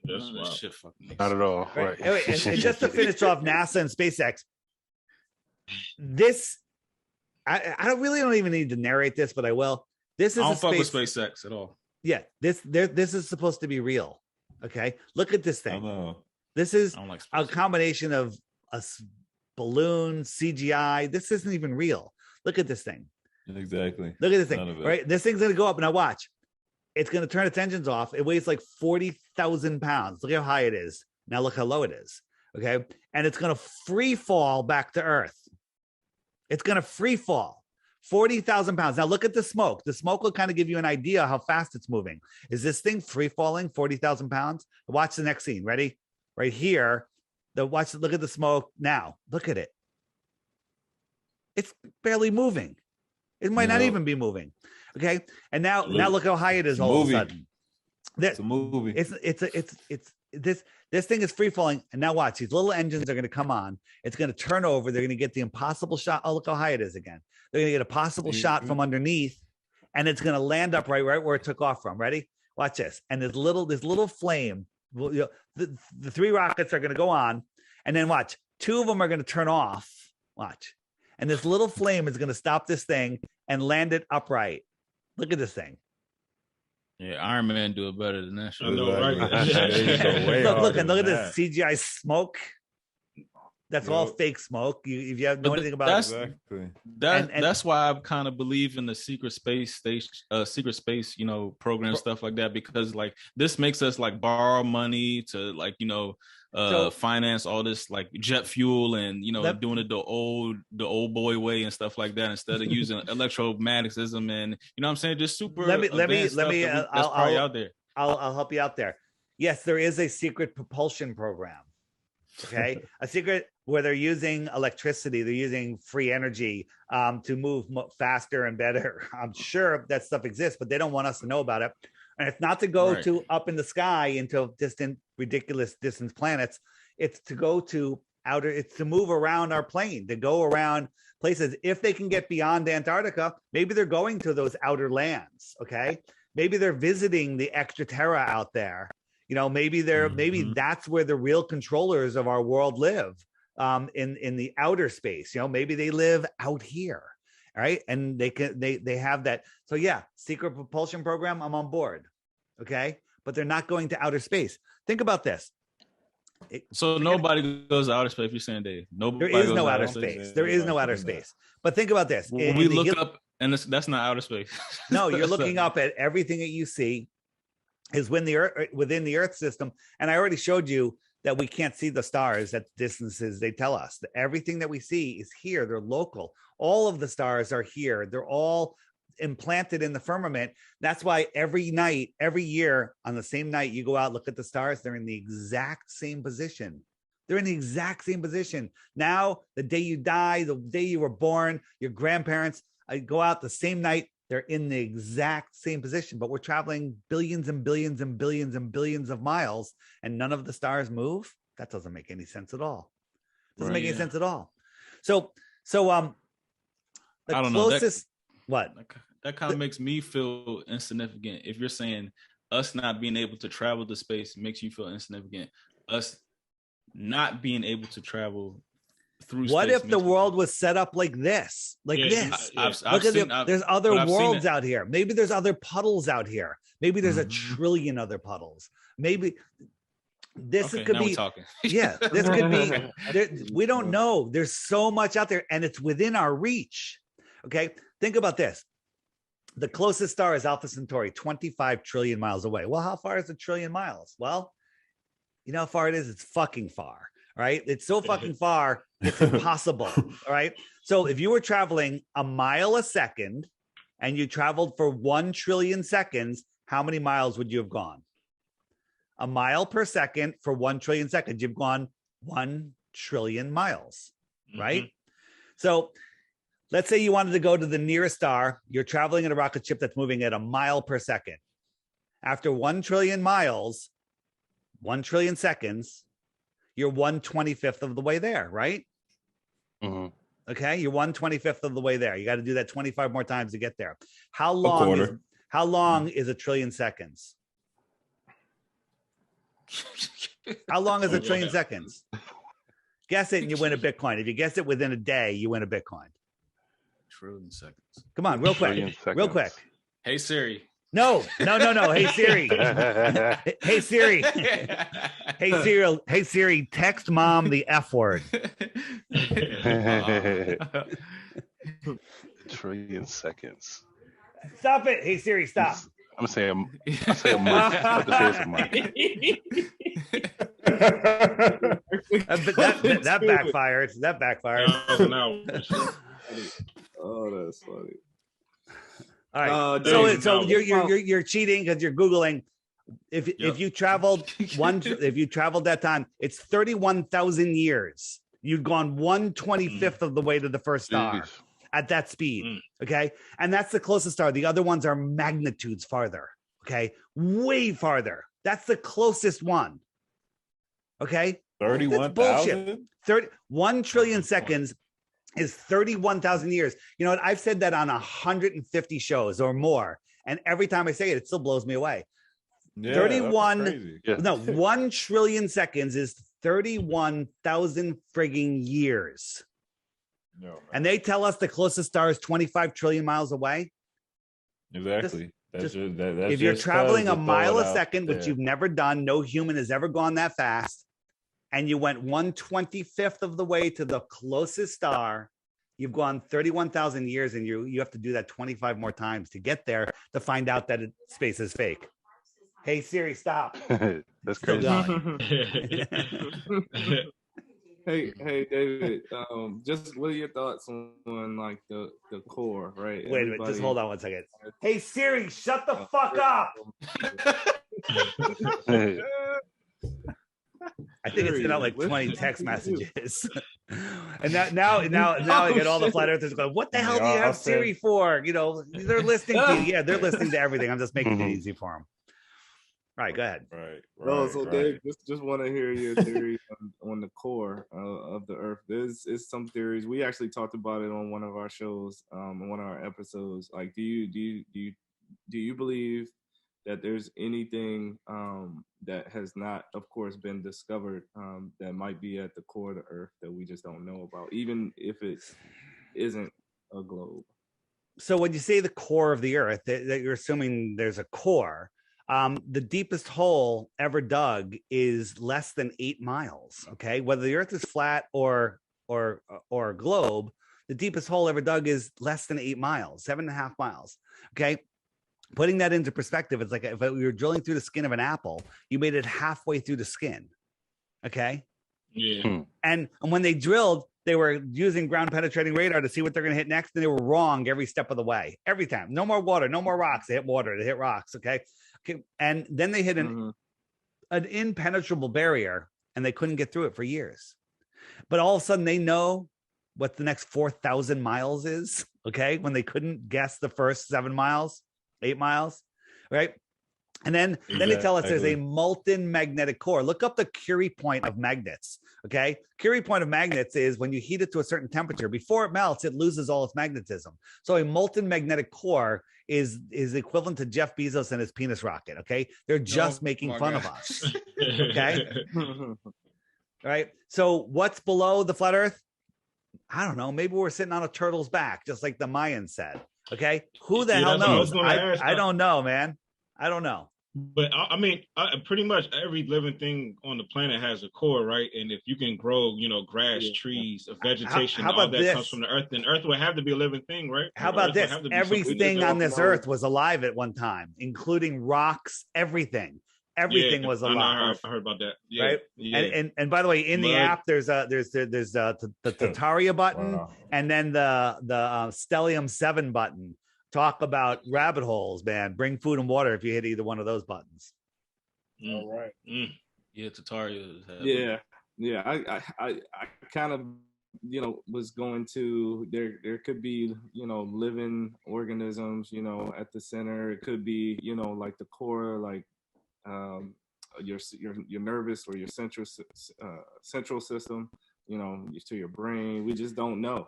Shit fucking not at all. Right. Anyway, and just to finish off NASA and SpaceX, this I don't even need to narrate this, but I will. This is I don't fuck with SpaceX at all. Yeah, this is supposed to be real. Okay, look at this thing. This is a combination of a balloon, CGI. This isn't even real. Look at this thing. Exactly. Look at this thing. Right, this thing's gonna go up. Now watch. It's gonna turn its engines off. It weighs like 40,000 pounds. Look how high it is. Now look how low it is. Okay, and it's gonna free fall back to Earth. It's going to free fall 40,000 pounds. Now look at the smoke. The smoke will kind of give you an idea how fast it's moving. Is this thing free falling 40,000 pounds? Watch the next scene. Ready? Right here. Look at the smoke. Now look at it. It's barely moving. It might not even be moving. Okay. And now look how high it is all of a sudden. It's a movie. This thing is free falling, and now watch. These little engines are going to come on. It's going to turn over. They're going to get the impossible shot. Oh, look how high it is again. They're going to get a possible shot from underneath, and it's going to land up right where it took off from. Ready? Watch this. And this little flame. The three rockets are going to go on, and then watch. Two of them are going to turn off. Watch, and this little flame is going to stop this thing and land it upright. Look at this thing. Yeah, Iron Man do it better than that. I know, right? Look at this CGI smoke. That's all fake smoke. If you have know anything about it, that's why I kind of believe in the secret space program, stuff like that, because like this makes us like borrow money to like finance all this like jet fuel and doing it the old boy way and stuff like that instead of using electromagnetism and what I'm saying, just super. Let me. I'll help you out there. Yes, there is a secret propulsion program. Okay, a secret where they're using electricity, they're using free energy to move faster and better. I'm sure that stuff exists, but they don't want us to know about it. And it's not to go to up in the sky into distant, ridiculous distant planets. It's to go to outer. It's to move around our plane, to go around places. If they can get beyond Antarctica, maybe they're going to those outer lands. Okay, maybe they're visiting the extra terra out there. You know, maybe maybe that's where the real controllers of our world live, in the outer space. You know, maybe they live out here, right? And they have that. So yeah, secret propulsion program, I'm on board. Okay, but they're not going to outer space. Think about this. So nobody goes to outer space. You're saying, Dave? Nobody. There is no outer space. There is no outer space. But think about this. When we look up, and that's not outer space. No, you're looking up at everything that you see is within the Earth system. And I already showed you that we can't see the stars at distances they tell us. That everything that we see is here. They're local. All of the stars are here. They're all implanted in the firmament. That's why every night, every year, on the same night, you go out, look at the stars. They're in the exact same position. They're in the exact same position. Now, the day you die, the day you were born, your grandparents, go out the same night. They're in the exact same position, but we're traveling billions and billions and billions and billions of miles, and none of the stars move. That doesn't make any sense at all. Doesn't make any sense at all. So the I don't closest, know. That kind of makes me feel insignificant. If you're saying us not being able to travel to space makes you feel insignificant, us not being able to travel through what space if the world was set up like this? There's other worlds out here. Maybe there's other puddles out here. Maybe there's a trillion other puddles. Maybe this could be yeah, this could be we don't know. There's so much out there, and it's within our reach. Okay, think about this. The closest star is Alpha Centauri, 25 trillion miles away. Well, how far is a trillion miles? Well, you know how far it is? It's fucking far. Right? It's so fucking far, it's impossible. All right. So if you were traveling a mile a second and you traveled for 1 trillion seconds, how many miles would you have gone? A mile per second for 1 trillion seconds. You've gone 1 trillion miles. Right? So let's say you wanted to go to the nearest star. You're traveling in a rocket ship that's moving at a mile per second. After 1 trillion miles, 1 trillion seconds, you're 1/25th of the way there, right? Okay, you're 1/25th of the way there. You got to do that 25 more times to get there. How long is a trillion seconds? How long is a trillion seconds? Guess it and you win a Bitcoin. If you guess it within a day, you win a Bitcoin. Trillion seconds. Come on, real quick. Real quick. Hey Siri. No. Hey Siri. Hey Siri. Hey Siri, text mom the F word. Trillion seconds. Stop it. Hey Siri, stop. I'm saying a month. That backfired. That backfired. Oh, that's funny. All right. So you're cheating because you're Googling. If you traveled that time, it's 31,000 years. You've gone 1/25th of the way to the first star at that speed. Okay. And that's the closest star. The other ones are magnitudes farther. Okay. Way farther. That's the closest one. Okay. 31,000? 1 trillion seconds is 31,000 years. You know what? I've said that on 150 shows or more. And every time I say it, it still blows me away. Yeah, 1 trillion seconds is 31,000 frigging years. No, and they tell us the closest star is 25 trillion miles away. Exactly. If you're traveling a mile a second, which you've never done, no human has ever gone that fast, and you went 1/25th of the way to the closest star, you've gone 31,000 years, and you have to do that 25 more times to get there to find out that space is fake. Hey Siri, stop. That's crazy. Hey David, just what are your thoughts on like the core, right? Wait a minute, just hold on one second. Hey Siri, shut the fuck up. I think it's sent out like 20 text messages. And now I get all the flat earthers going, what the hell do you have Siri for? You know, they're listening to you. Yeah, they're listening to everything. I'm just making it easy for them. All right, go ahead. Dave, just want to hear your theory on the core of the Earth. There's some theories. We actually talked about it on one of our shows, on one of our episodes. Like, do you believe that there's anything that has not, of course, been discovered that might be at the core of the Earth that we just don't know about, even if it isn't a globe? So when you say the core of the Earth, that you're assuming there's a core. The deepest hole ever dug is less than 8 miles. Okay, whether the Earth is flat or a globe, the deepest hole ever dug is less than 8 miles, 7.5 miles. Okay, putting that into perspective, it's like if we were drilling through the skin of an apple, you made it halfway through the skin. Okay, yeah. And when they drilled, they were using ground penetrating radar to see what they're going to hit next, and they were wrong every step of the way. Every time, no more water, no more rocks. They hit water, they hit rocks. Okay. And then they hit an impenetrable barrier, and they couldn't get through it for years. But all of a sudden, they know what the next 4,000 miles is. Okay, when they couldn't guess the first 7 miles, 8 miles, right? And then they tell us there's a molten magnetic core. Look up the Curie point of magnets. Okay, Curie point of magnets is when you heat it to a certain temperature, before it melts, it loses all its magnetism. So a molten magnetic core is equivalent to Jeff Bezos and his penis rocket. Okay, they're just making fun of us. Okay, right. So what's below the flat Earth? I don't know. Maybe we're sitting on a turtle's back, just like the Mayans said. Okay, who the hell knows? I don't know, man. I don't know. But I mean, pretty much every living thing on the planet has a core, right? And if you can grow, grass, trees, vegetation, all that comes from the Earth, then Earth would have to be a living thing, right? How about this? Everything on this Earth was alive at one time, including rocks, everything. Everything was alive. I heard about that. Yeah, right. Yeah. And by the way, in the app, there's the Tataria button, and then the Stellium 7 button. Talk about rabbit holes, man. Bring food and water if you hit either one of those buttons. All right. Yeah, Tataria. Yeah. I kind of, was going to there could be, living organisms, at the center. It could be, like the core, like your nervous or your central system. To your brain. We just don't know,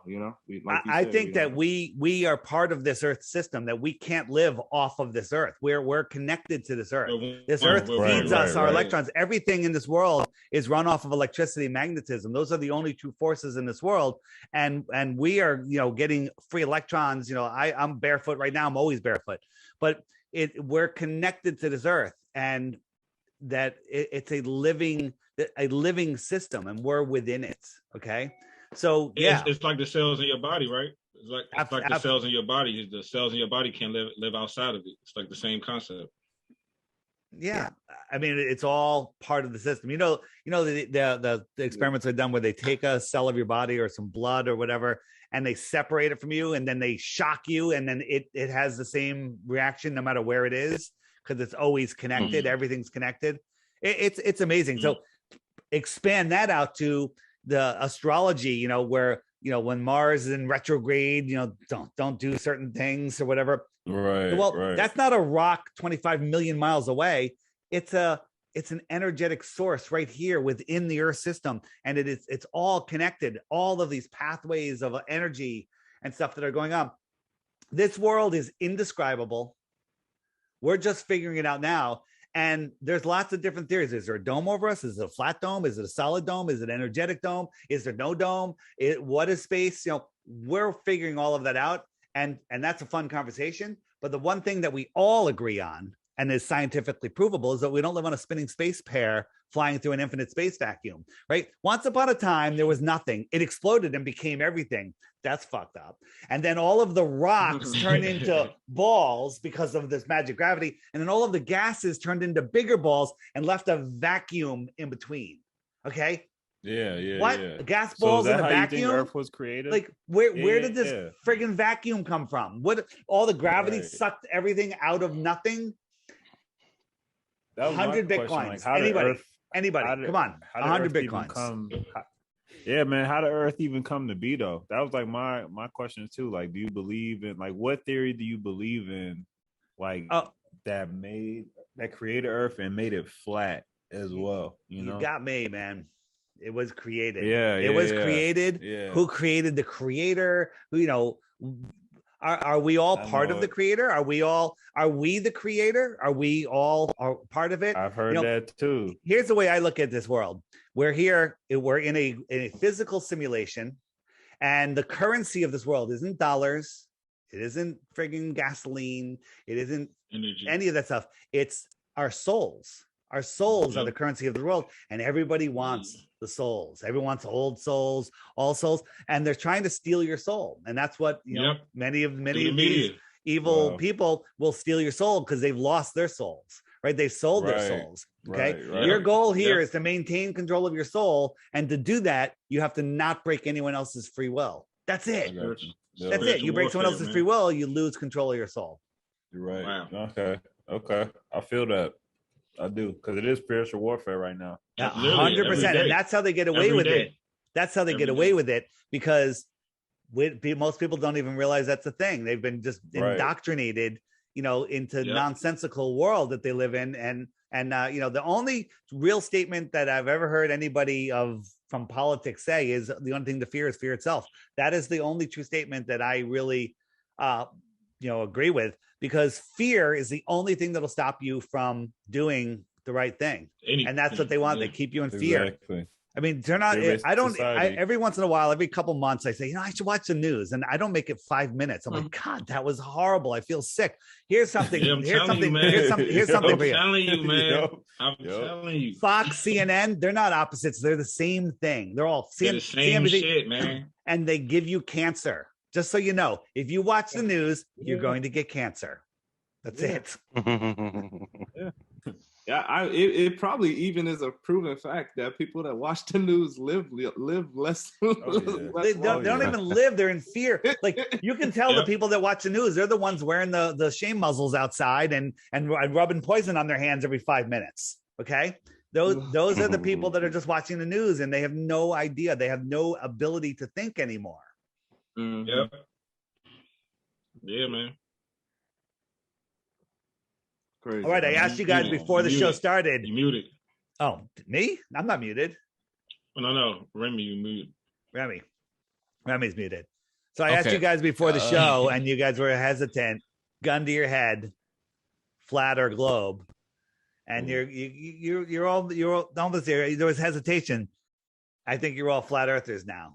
I think that we are part of this Earth system, that we can't live off of this Earth. We're connected to this Earth. This Earth feeds us our electrons. Everything in this world is run off of electricity and magnetism. Those are the only two forces in this world. And we are, getting free electrons. I'm barefoot right now. I'm always barefoot, but we're connected to this Earth, and that it's a living system, and we're within it. Okay, so it's like the cells in your body, right? It's like the cells in your body. The cells in your body can't live outside of it. It's like the same concept. Yeah, I mean, it's all part of the system. The experiments are done where they take a cell of your body or some blood or whatever, and they separate it from you, and then they shock you, and then it has the same reaction no matter where it is, because it's always connected. Everything's connected. It's amazing. So expand that out to the astrology, where, when Mars is in retrograde, don't do certain things or whatever. Right. Well, right. That's not a rock 25 million miles away. It's an energetic source right here within the Earth system. And it's all connected. All of these pathways of energy and stuff that are going on. This world is indescribable. We're just figuring it out now. And there's lots of different theories. Is there a dome over us? Is it a flat dome? Is it a solid dome? Is it an energetic dome? Is there no dome? What is space? We're figuring all of that out. And that's a fun conversation. But the one thing that we all agree on, and is scientifically provable, is that we don't live on a spinning space pair flying through an infinite space vacuum, right? Once upon a time, there was nothing. It exploded and became everything. That's fucked up. And then all of the rocks turned into balls because of this magic gravity. And then all of the gases turned into bigger balls and left a vacuum in between. Okay. Yeah. What? Yeah. Gas balls in a vacuum? You think Earth was created? Like where did this friggin' vacuum come from? What? All the gravity sucked everything out of nothing. That was 100 my question. bitcoins. Like, Anybody? Come on, how did 100 Earth even bitcoins. yeah, man. How did Earth even come to be though? That was like my question too. Like, do you believe in what theory do you believe in? Like that created Earth and made it flat as well. You got me, man. It was created. It was created. Yeah. Who created the creator? Who, are we all part of the creator? Are we the creator? Are we all part of it? I've heard that too. Here's the way I look at this world. We're in a physical simulation, and the currency of this world isn't dollars. It isn't friggin' gasoline. It isn't energy. Any of that stuff. It's our souls. Our souls are the currency of the world, and everybody wants the souls. Everyone wants old souls, all souls, and they're trying to steal your soul. And that's what many of these evil people will steal your soul because they've lost their souls, right? They've sold their souls. Okay, right. Your goal here is to maintain control of your soul, and to do that, you have to not break anyone else's free will. That's it. That's it. You break someone else's free will, you lose control of your soul. You're right. Wow. Okay. I feel that. I do, because it is spiritual warfare right now. 100%, and that's how they get away with it. That's how they get away with it, because most people don't even realize that's a thing. They've been just indoctrinated, into nonsensical world that they live in, and the only real statement that I've ever heard anybody from politics say is the only thing to fear is fear itself. That is the only true statement that I really, agree with. Because fear is the only thing that'll stop you from doing the right thing. And that's what they want. They keep you in fear. Exactly. I mean, every once in a while, every couple months, I say, I should watch the news. And I don't make it 5 minutes. I'm like, God, that was horrible. I feel sick. Here's something. Here's something for you. I'm telling you, man. I'm telling you. Fox, CNN, they're not opposites. They're the same thing. They're all the same shit, man. And they give you cancer. Just so you know, if you watch the news, you're going to get cancer. That's it. It probably even is a proven fact that people that watch the news live less. They don't even live. They're in fear. Like, you can tell the people that watch the news, they're the ones wearing the shame muzzles outside and rubbing poison on their hands every 5 minutes. Okay. Those are the people that are just watching the news, and they have no idea. They have no ability to think anymore. Mm-hmm. Yep. Yeah, man. Crazy. All right, I asked you guys before the show started. You muted. Oh, me? I'm not muted. No, Remy, you muted. Remy's muted. So I asked you guys before the show, and you guys were hesitant. Gun to your head, flat or globe, and you're all almost there. There was hesitation. I think you're all flat earthers now.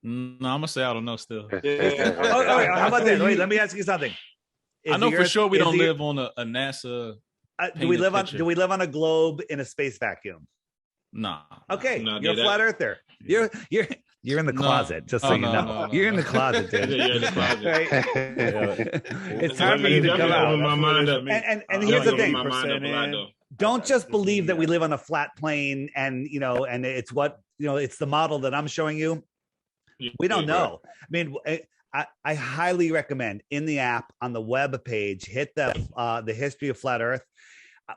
No, I'm gonna say I don't know still. How about that? Wait, let me ask you something. I know for sure we don't live on a NASA. Do we live on a globe in a space vacuum? Nah. Okay, you're a flat earther. You're in the closet, just so you know. No. You're in the closet, dude. Yeah, in the closet. Right? It's time for you to come out. My mind up. And here's the thing. Don't just believe that we live on a flat plane, and and it's it's the model that I'm showing you. We don't know. I mean, I highly recommend in the app, on the web page, hit the history of flat Earth.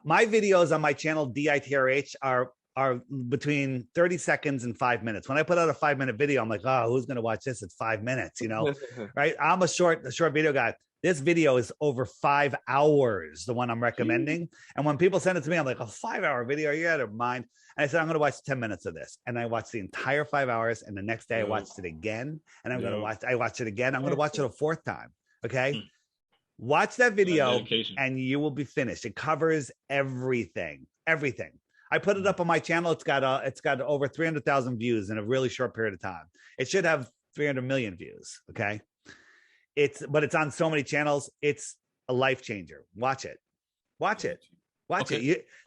My videos on my channel DITRH are between 30 seconds and 5 minutes. When I put out a 5-minute video, I'm like, oh, who's going to watch this? It's 5 minutes, right? I'm a short video guy. This video is over 5 hours, the one I'm recommending. And when people send it to me, I'm like, a 5-hour video? Are you out of mind? And I said, I'm going to watch 10 minutes of this. And I watched the entire 5 hours. And the next day I watched it again. And I watched it again. I'm going to watch it a 4th time. Okay. Watch that video and you will be finished. It covers everything. I put it up on my channel. It's got over 300,000 views in a really short period of time. It should have 300 million views. Okay. But it's on so many channels. It's a life changer. Watch it.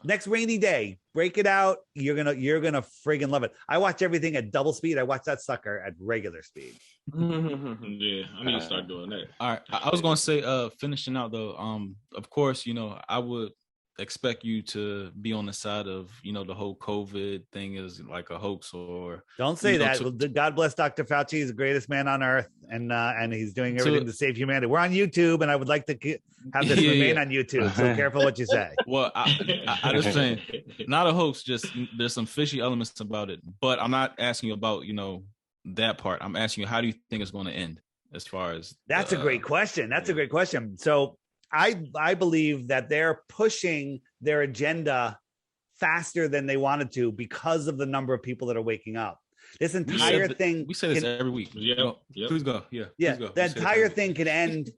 Next rainy day, break it out. You're gonna friggin' love it. I watch everything at double speed. I watch that sucker at regular speed. Yeah, I need to start doing that. All right, I was gonna say, finishing out though. Of course, I would expect you to be on the side of, the whole COVID thing is like a hoax, or don't say that. God bless Dr. Fauci. He's the greatest man on earth, and he's doing everything to save humanity. We're on YouTube, and I would like to have this remain on YouTube. So careful what you say. Well, I just saying, not a hoax. Just there's some fishy elements about it. But I'm not asking you about that part. I'm asking you, how do you think it's going to end? As far as that's a great question. That's a great question. So I believe that they're pushing their agenda faster than they wanted to because of the number of people that are waking up. This entire thing. We say this every week. Yeah. Please go. Yeah. Yeah. Go. The entire thing could end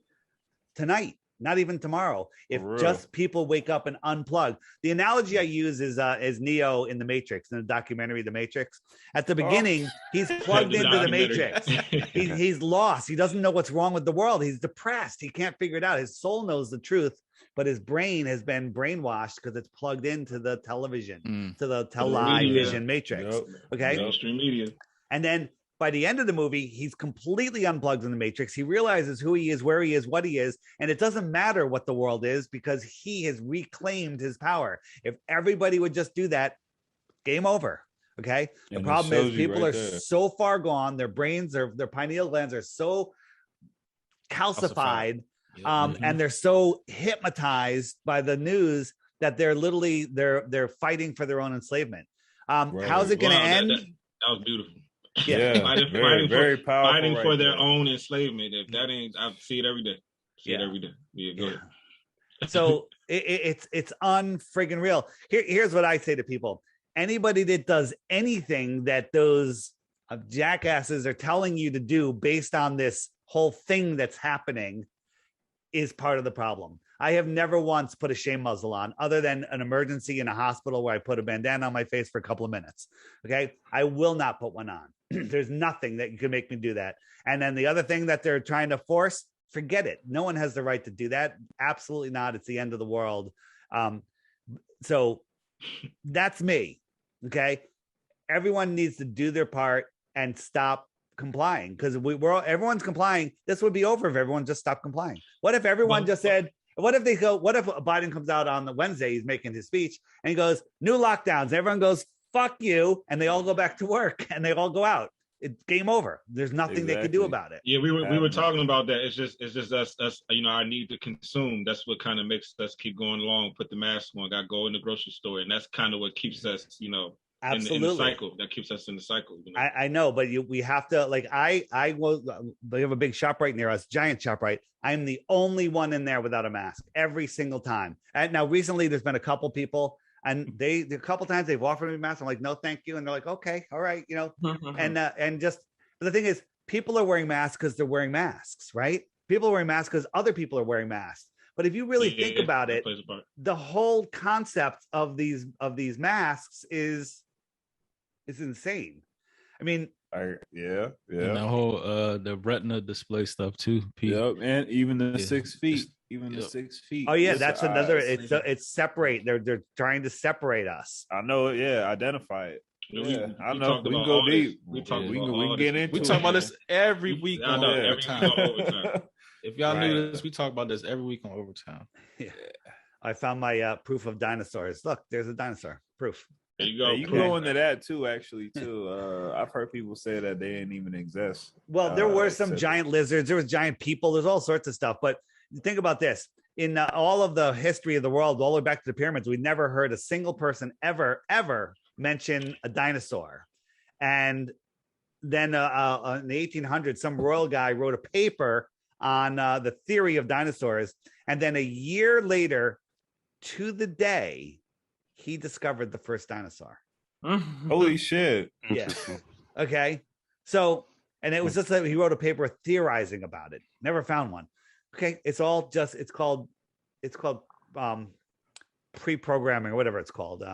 tonight, not even tomorrow, if just people wake up and unplug. The analogy I use is Neo in The Matrix, in the documentary The Matrix. At the beginning, he's plugged into the Matrix. He's lost. He doesn't know what's wrong with the world. He's depressed. He can't figure it out. His soul knows the truth, but his brain has been brainwashed because it's plugged into the television, to the television matrix. Okay. Mainstream media. And then by the end of the movie, he's completely unplugged in the matrix. He realizes who he is, where he is, what he is. And it doesn't matter what the world is because he has reclaimed his power. If everybody would just do that, game over. Okay. The problem is people are so far gone. Their brains, their pineal glands are so calcified. And they're so hypnotized by the news that they're literally, they're fighting for their own enslavement. How's it going to end? That was beautiful. Yeah, very powerful. Fighting for their own enslavement. If that ain't, I see it every day. It every day. Yeah, go ahead. So it's unfriggin' real. Here's what I say to people: anybody that does anything that those jackasses are telling you to do based on this whole thing that's happening is part of the problem. I have never once put a shame muzzle on, other than an emergency in a hospital where I put a bandana on my face for a couple of minutes. Okay. I will not put one on. There's nothing that you can make me do that. And then the other thing that they're trying to force, forget it. No one has the right to do that. Absolutely not. It's the end of the world. So that's me. Okay. Everyone needs to do their part and stop complying, because everyone's complying. This would be over if everyone just stopped complying. What if everyone just said, what if Biden comes out on the Wednesday, he's making his speech and he goes, new lockdowns. Everyone goes, fuck you. And they all go back to work and they all go out. It's game over. There's nothing they can do about it. Yeah, we were talking about that. It's just us, our need to consume. That's what kind of makes us keep going along, put the mask on, got to go in the grocery store. And that's kind of what keeps us, Absolutely. In the cycle. That keeps us in the cycle. I know, but we have to, like, we have a big ShopRite near us, giant ShopRite. I'm the only one in there without a mask every single time. And now recently there's been a couple people, and a couple times they've offered me a mask. I'm like, no, thank you. And they're like, okay, all right. And just, but the thing is, people are wearing masks because they're wearing masks, right? People are wearing masks because other people are wearing masks. But if you really think about it, the whole concept of these masks is insane. I mean, and the whole the retina display stuff too. Pete. Yep, and even the 6 feet, the 6 feet. Oh yeah, that's another. It's separate. They're trying to separate us. I know. Yeah, identify it. Yeah, I know. We can go deep. We can get into. We talk about this every week on Overtime. Overtime. If y'all knew this, we talk about this every week on Overtime. Yeah. I found my proof of dinosaurs. Look, there's a dinosaur proof. There you go. Yeah, you can go into that too. Actually, too. I've heard people say that they didn't even exist. Well, there were some giant lizards. There was giant people. There's all sorts of stuff. But think about this: in all of the history of the world, all the way back to the pyramids, we never heard a single person ever mention a dinosaur. And then in the 1800s, some royal guy wrote a paper on the theory of dinosaurs, and then a year later, to the day, he discovered the first dinosaur. Holy shit. Yeah. Okay. So, and it was just that he wrote a paper theorizing about it. Never found one. Okay. It's called pre-programming or whatever it's called.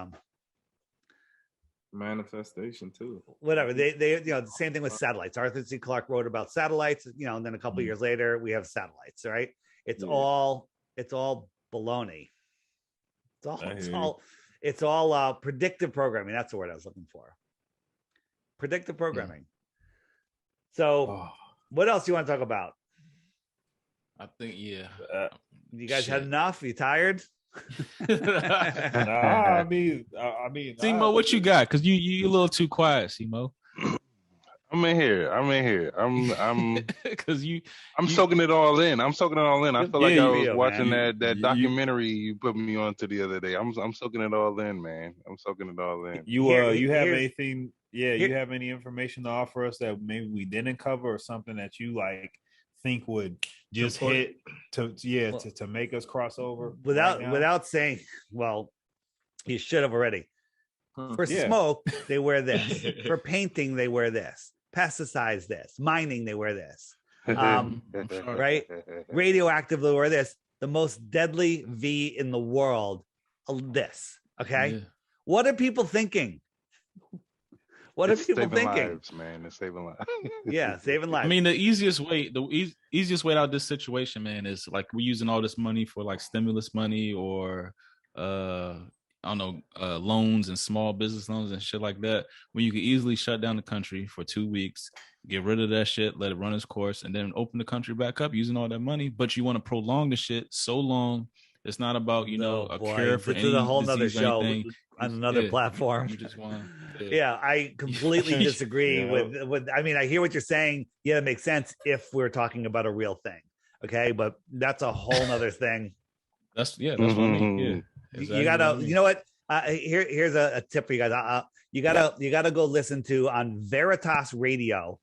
Manifestation too. Whatever. They the same thing with satellites. Arthur C. Clarke wrote about satellites, and then a couple of years later we have satellites, right? It's all baloney. It's all predictive programming. That's the word I was looking for. Predictive programming. So what else do you want to talk about? I think, you guys had enough? You tired? I mean, Simo, what you got? Because you a little too quiet, Simo. I'm in here. I'm Because I'm soaking it all in. I feel like I was watching that documentary you put me on to the other day. I'm soaking it all in, man. I'm soaking it all in. You have anything? Yeah, you have any information to offer us that maybe we didn't cover, or something that you like think would just hit to make us cross over without saying, well, you should have already. For smoke, they wear this. For painting, they wear this. Pesticides, this. Mining, they wear this. Right? Radioactive, they wear this. The most deadly V in the world, this. Okay? Yeah. What are people thinking? It's saving lives, man. It's saving lives. Yeah, saving lives. I mean, the easiest way out of this situation, man, is like we're using all this money for like stimulus money or I don't know, loans and small business loans and shit like that, when you could easily shut down the country for 2 weeks, get rid of that shit, let it run its course, and then open the country back up using all that money. But you want to prolong the shit so long. It's not about, cure for any a whole nother show on another platform. You just want I completely disagree with. I mean, I hear what you're saying. Yeah, it makes sense if we're talking about a real thing. Okay, but that's a whole nother thing. That's what I mean. Yeah. Exactly. You gotta, you know what? Here's a tip for you guys. You gotta go listen to on Veritas Radio.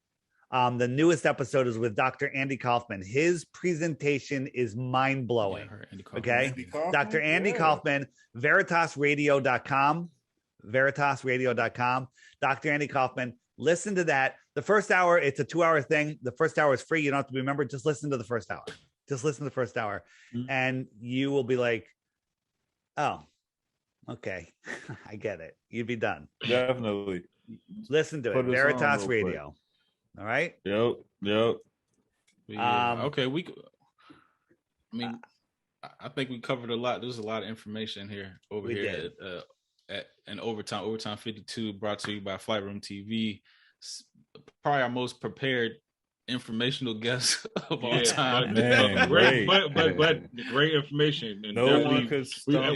The newest episode is with Dr. Andy Kaufman. His presentation is mind blowing. Okay, Dr. Andy Kaufman, VeritasRadio.com, VeritasRadio.com. Dr. Andy Kaufman. Listen to that. The first hour, it's a 2-hour thing. The first hour is free. You don't have to remember. Just listen to the first hour. And you will be like, oh, okay. I get it. You'd be done. Definitely. Listen to it. Veritas Radio. All right. Yep. Yeah. Okay. I think we covered a lot. There's a lot of information here at an Overtime 52, brought to you by Flight Room TV. Probably our most prepared informational guest of all time. Man, but great information. And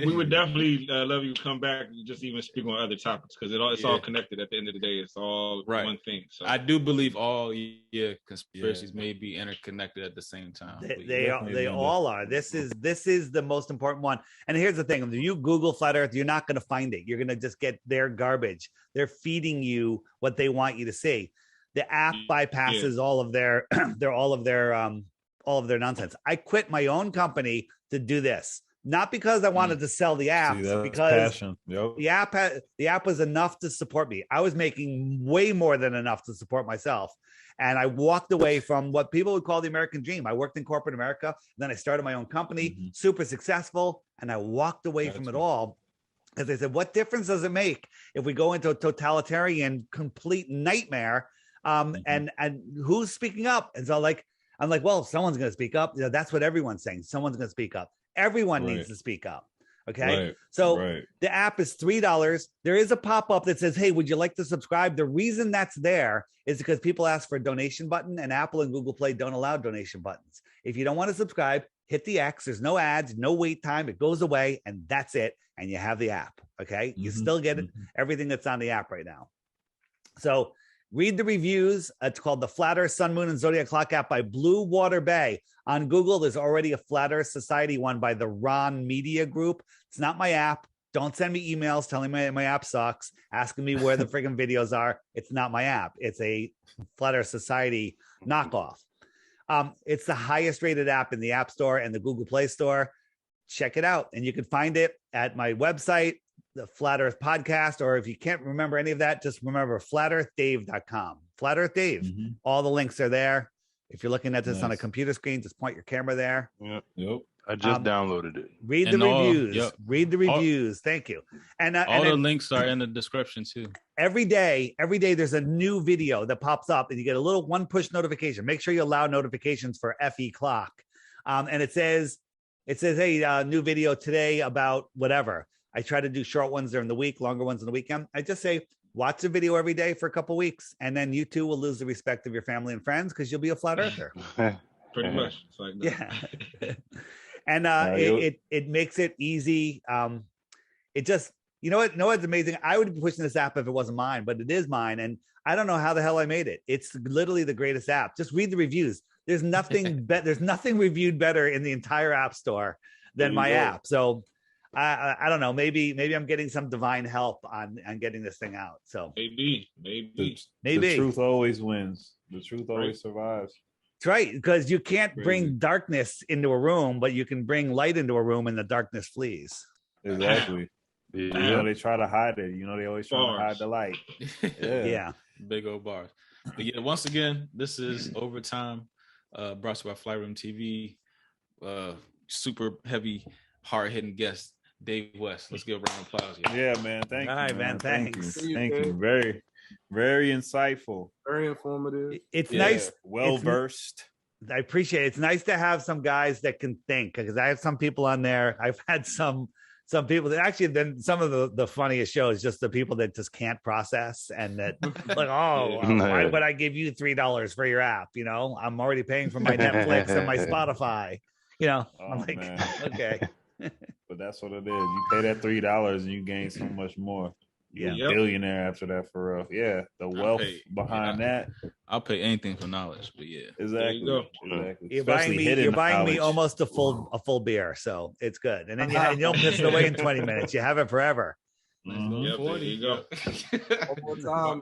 we would definitely love you to come back and just even speak on other topics, because it's all connected. At the end of the day, it's all one thing. So I do believe all conspiracies may be interconnected at the same time. They all are. This is the most important one. And here's the thing: if you Google flat Earth, you're not going to find it. You're going to just get their garbage. They're feeding you what they want you to see. The app bypasses all of their nonsense. I quit my own company to do this, not because I wanted to sell the app, because the app was enough to support me. I was making way more than enough to support myself, and I walked away from what people would call the American dream. I worked in corporate America, then I started my own company, super successful, and I walked away from it all. Because I said, what difference does it make if we go into a totalitarian, complete nightmare? And who's speaking up? And so I'm like, well, someone's going to speak up. That's what everyone's saying. Someone's going to speak up. Everyone needs to speak up. Okay. The app is $3. There is a pop-up that says, hey, would you like to subscribe? The reason that's there is because people ask for a donation button, and Apple and Google Play don't allow donation buttons. If you don't want to subscribe, hit the X. There's no ads, no wait time. It goes away, and that's it. And you have the app. Okay. You still get everything that's on the app right now. So read the reviews. It's called the Flat Earth, Sun, Moon, and Zodiac Clock app by Blue Water Bay. On Google, there's already a Flat Earth Society one by the Ron Media Group. It's not my app. Don't send me emails telling me my app sucks, asking me where the freaking videos are. It's not my app. It's a Flat Earth Society knockoff. It's the highest rated app in the App Store and the Google Play Store. Check it out. And you can find it at my website, the Flat Earth Podcast, or if you can't remember any of that, just remember flatearthdave.com. Flat Earth Dave. All the links are there. If you're looking at this on a computer screen, just point your camera there. Yep. I just downloaded it. Read the reviews. Read the reviews. Thank you. And all the links are in the description too. Every day, there's a new video that pops up, and you get a little one push notification. Make sure you allow notifications for FE Clock. And it says, hey, new video today about whatever. I try to do short ones during the week, longer ones on the weekend. I just say, watch a video every day for a couple weeks, and then you too will lose the respect of your family and friends because you'll be a flat earther. Pretty much. It's like that. Yeah. And it makes it easy. It just, you know what's amazing? I would be pushing this app if it wasn't mine, but it is mine. And I don't know how the hell I made it. It's literally the greatest app. Just read the reviews. There's nothing there's nothing reviewed better in the entire app store than my app. So I don't know. Maybe I'm getting some divine help on getting this thing out. So maybe the truth always wins. The truth always survives. That's right, because you can't bring darkness into a room, but you can bring light into a room and the darkness flees. Exactly. You know, they try to hide it. You know, they always try to hide the light. Yeah. Big old bars. But yeah, once again, this is Overtime, brought to you by Flight Room TV. Super heavy, hard-hitting guest, Dave Weiss. Let's give a round of applause. Yeah, man. Thank you. All right, man. Thanks. Thank you. Very, very insightful. Very informative. It's nice. Well-versed. I appreciate it. It's nice to have some guys that can think, because I have some people on there. I've had some people that actually, then some of the funniest shows, just the people that just can't process and that like, why would I give you $3 for your app? You know, I'm already paying for my Netflix and my Spotify. You know, I'm like, man. Okay. But that's what it is. You pay that $3 and you gain so much more. You're a billionaire after that, for real. Yeah, the wealth behind that. I'll pay anything for knowledge, but yeah, exactly. Exactly. You're buying me almost a full beer, so it's good. And then you don't piss it away in 20 minutes. You have it forever. Yep, there you go. One more time,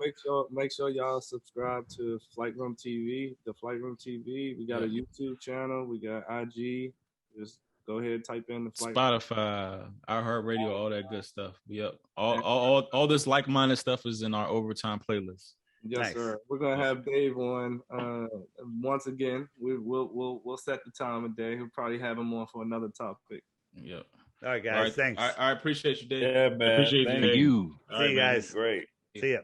make sure y'all subscribe to Flight Room TV, the Flight Room TV. We got a YouTube channel. We got IG. Just go ahead, type in the Flight Spotify, iHeartRadio, all that good stuff. Yep. All this like-minded stuff is in our Overtime playlist. Yes, sir. We're gonna have Dave on once again. We'll set the time of day. We'll probably have him on for another topic. Yep. All right, guys. Thanks. I appreciate you, Dave. Yeah, man. Appreciate you. See you guys. Great. See ya.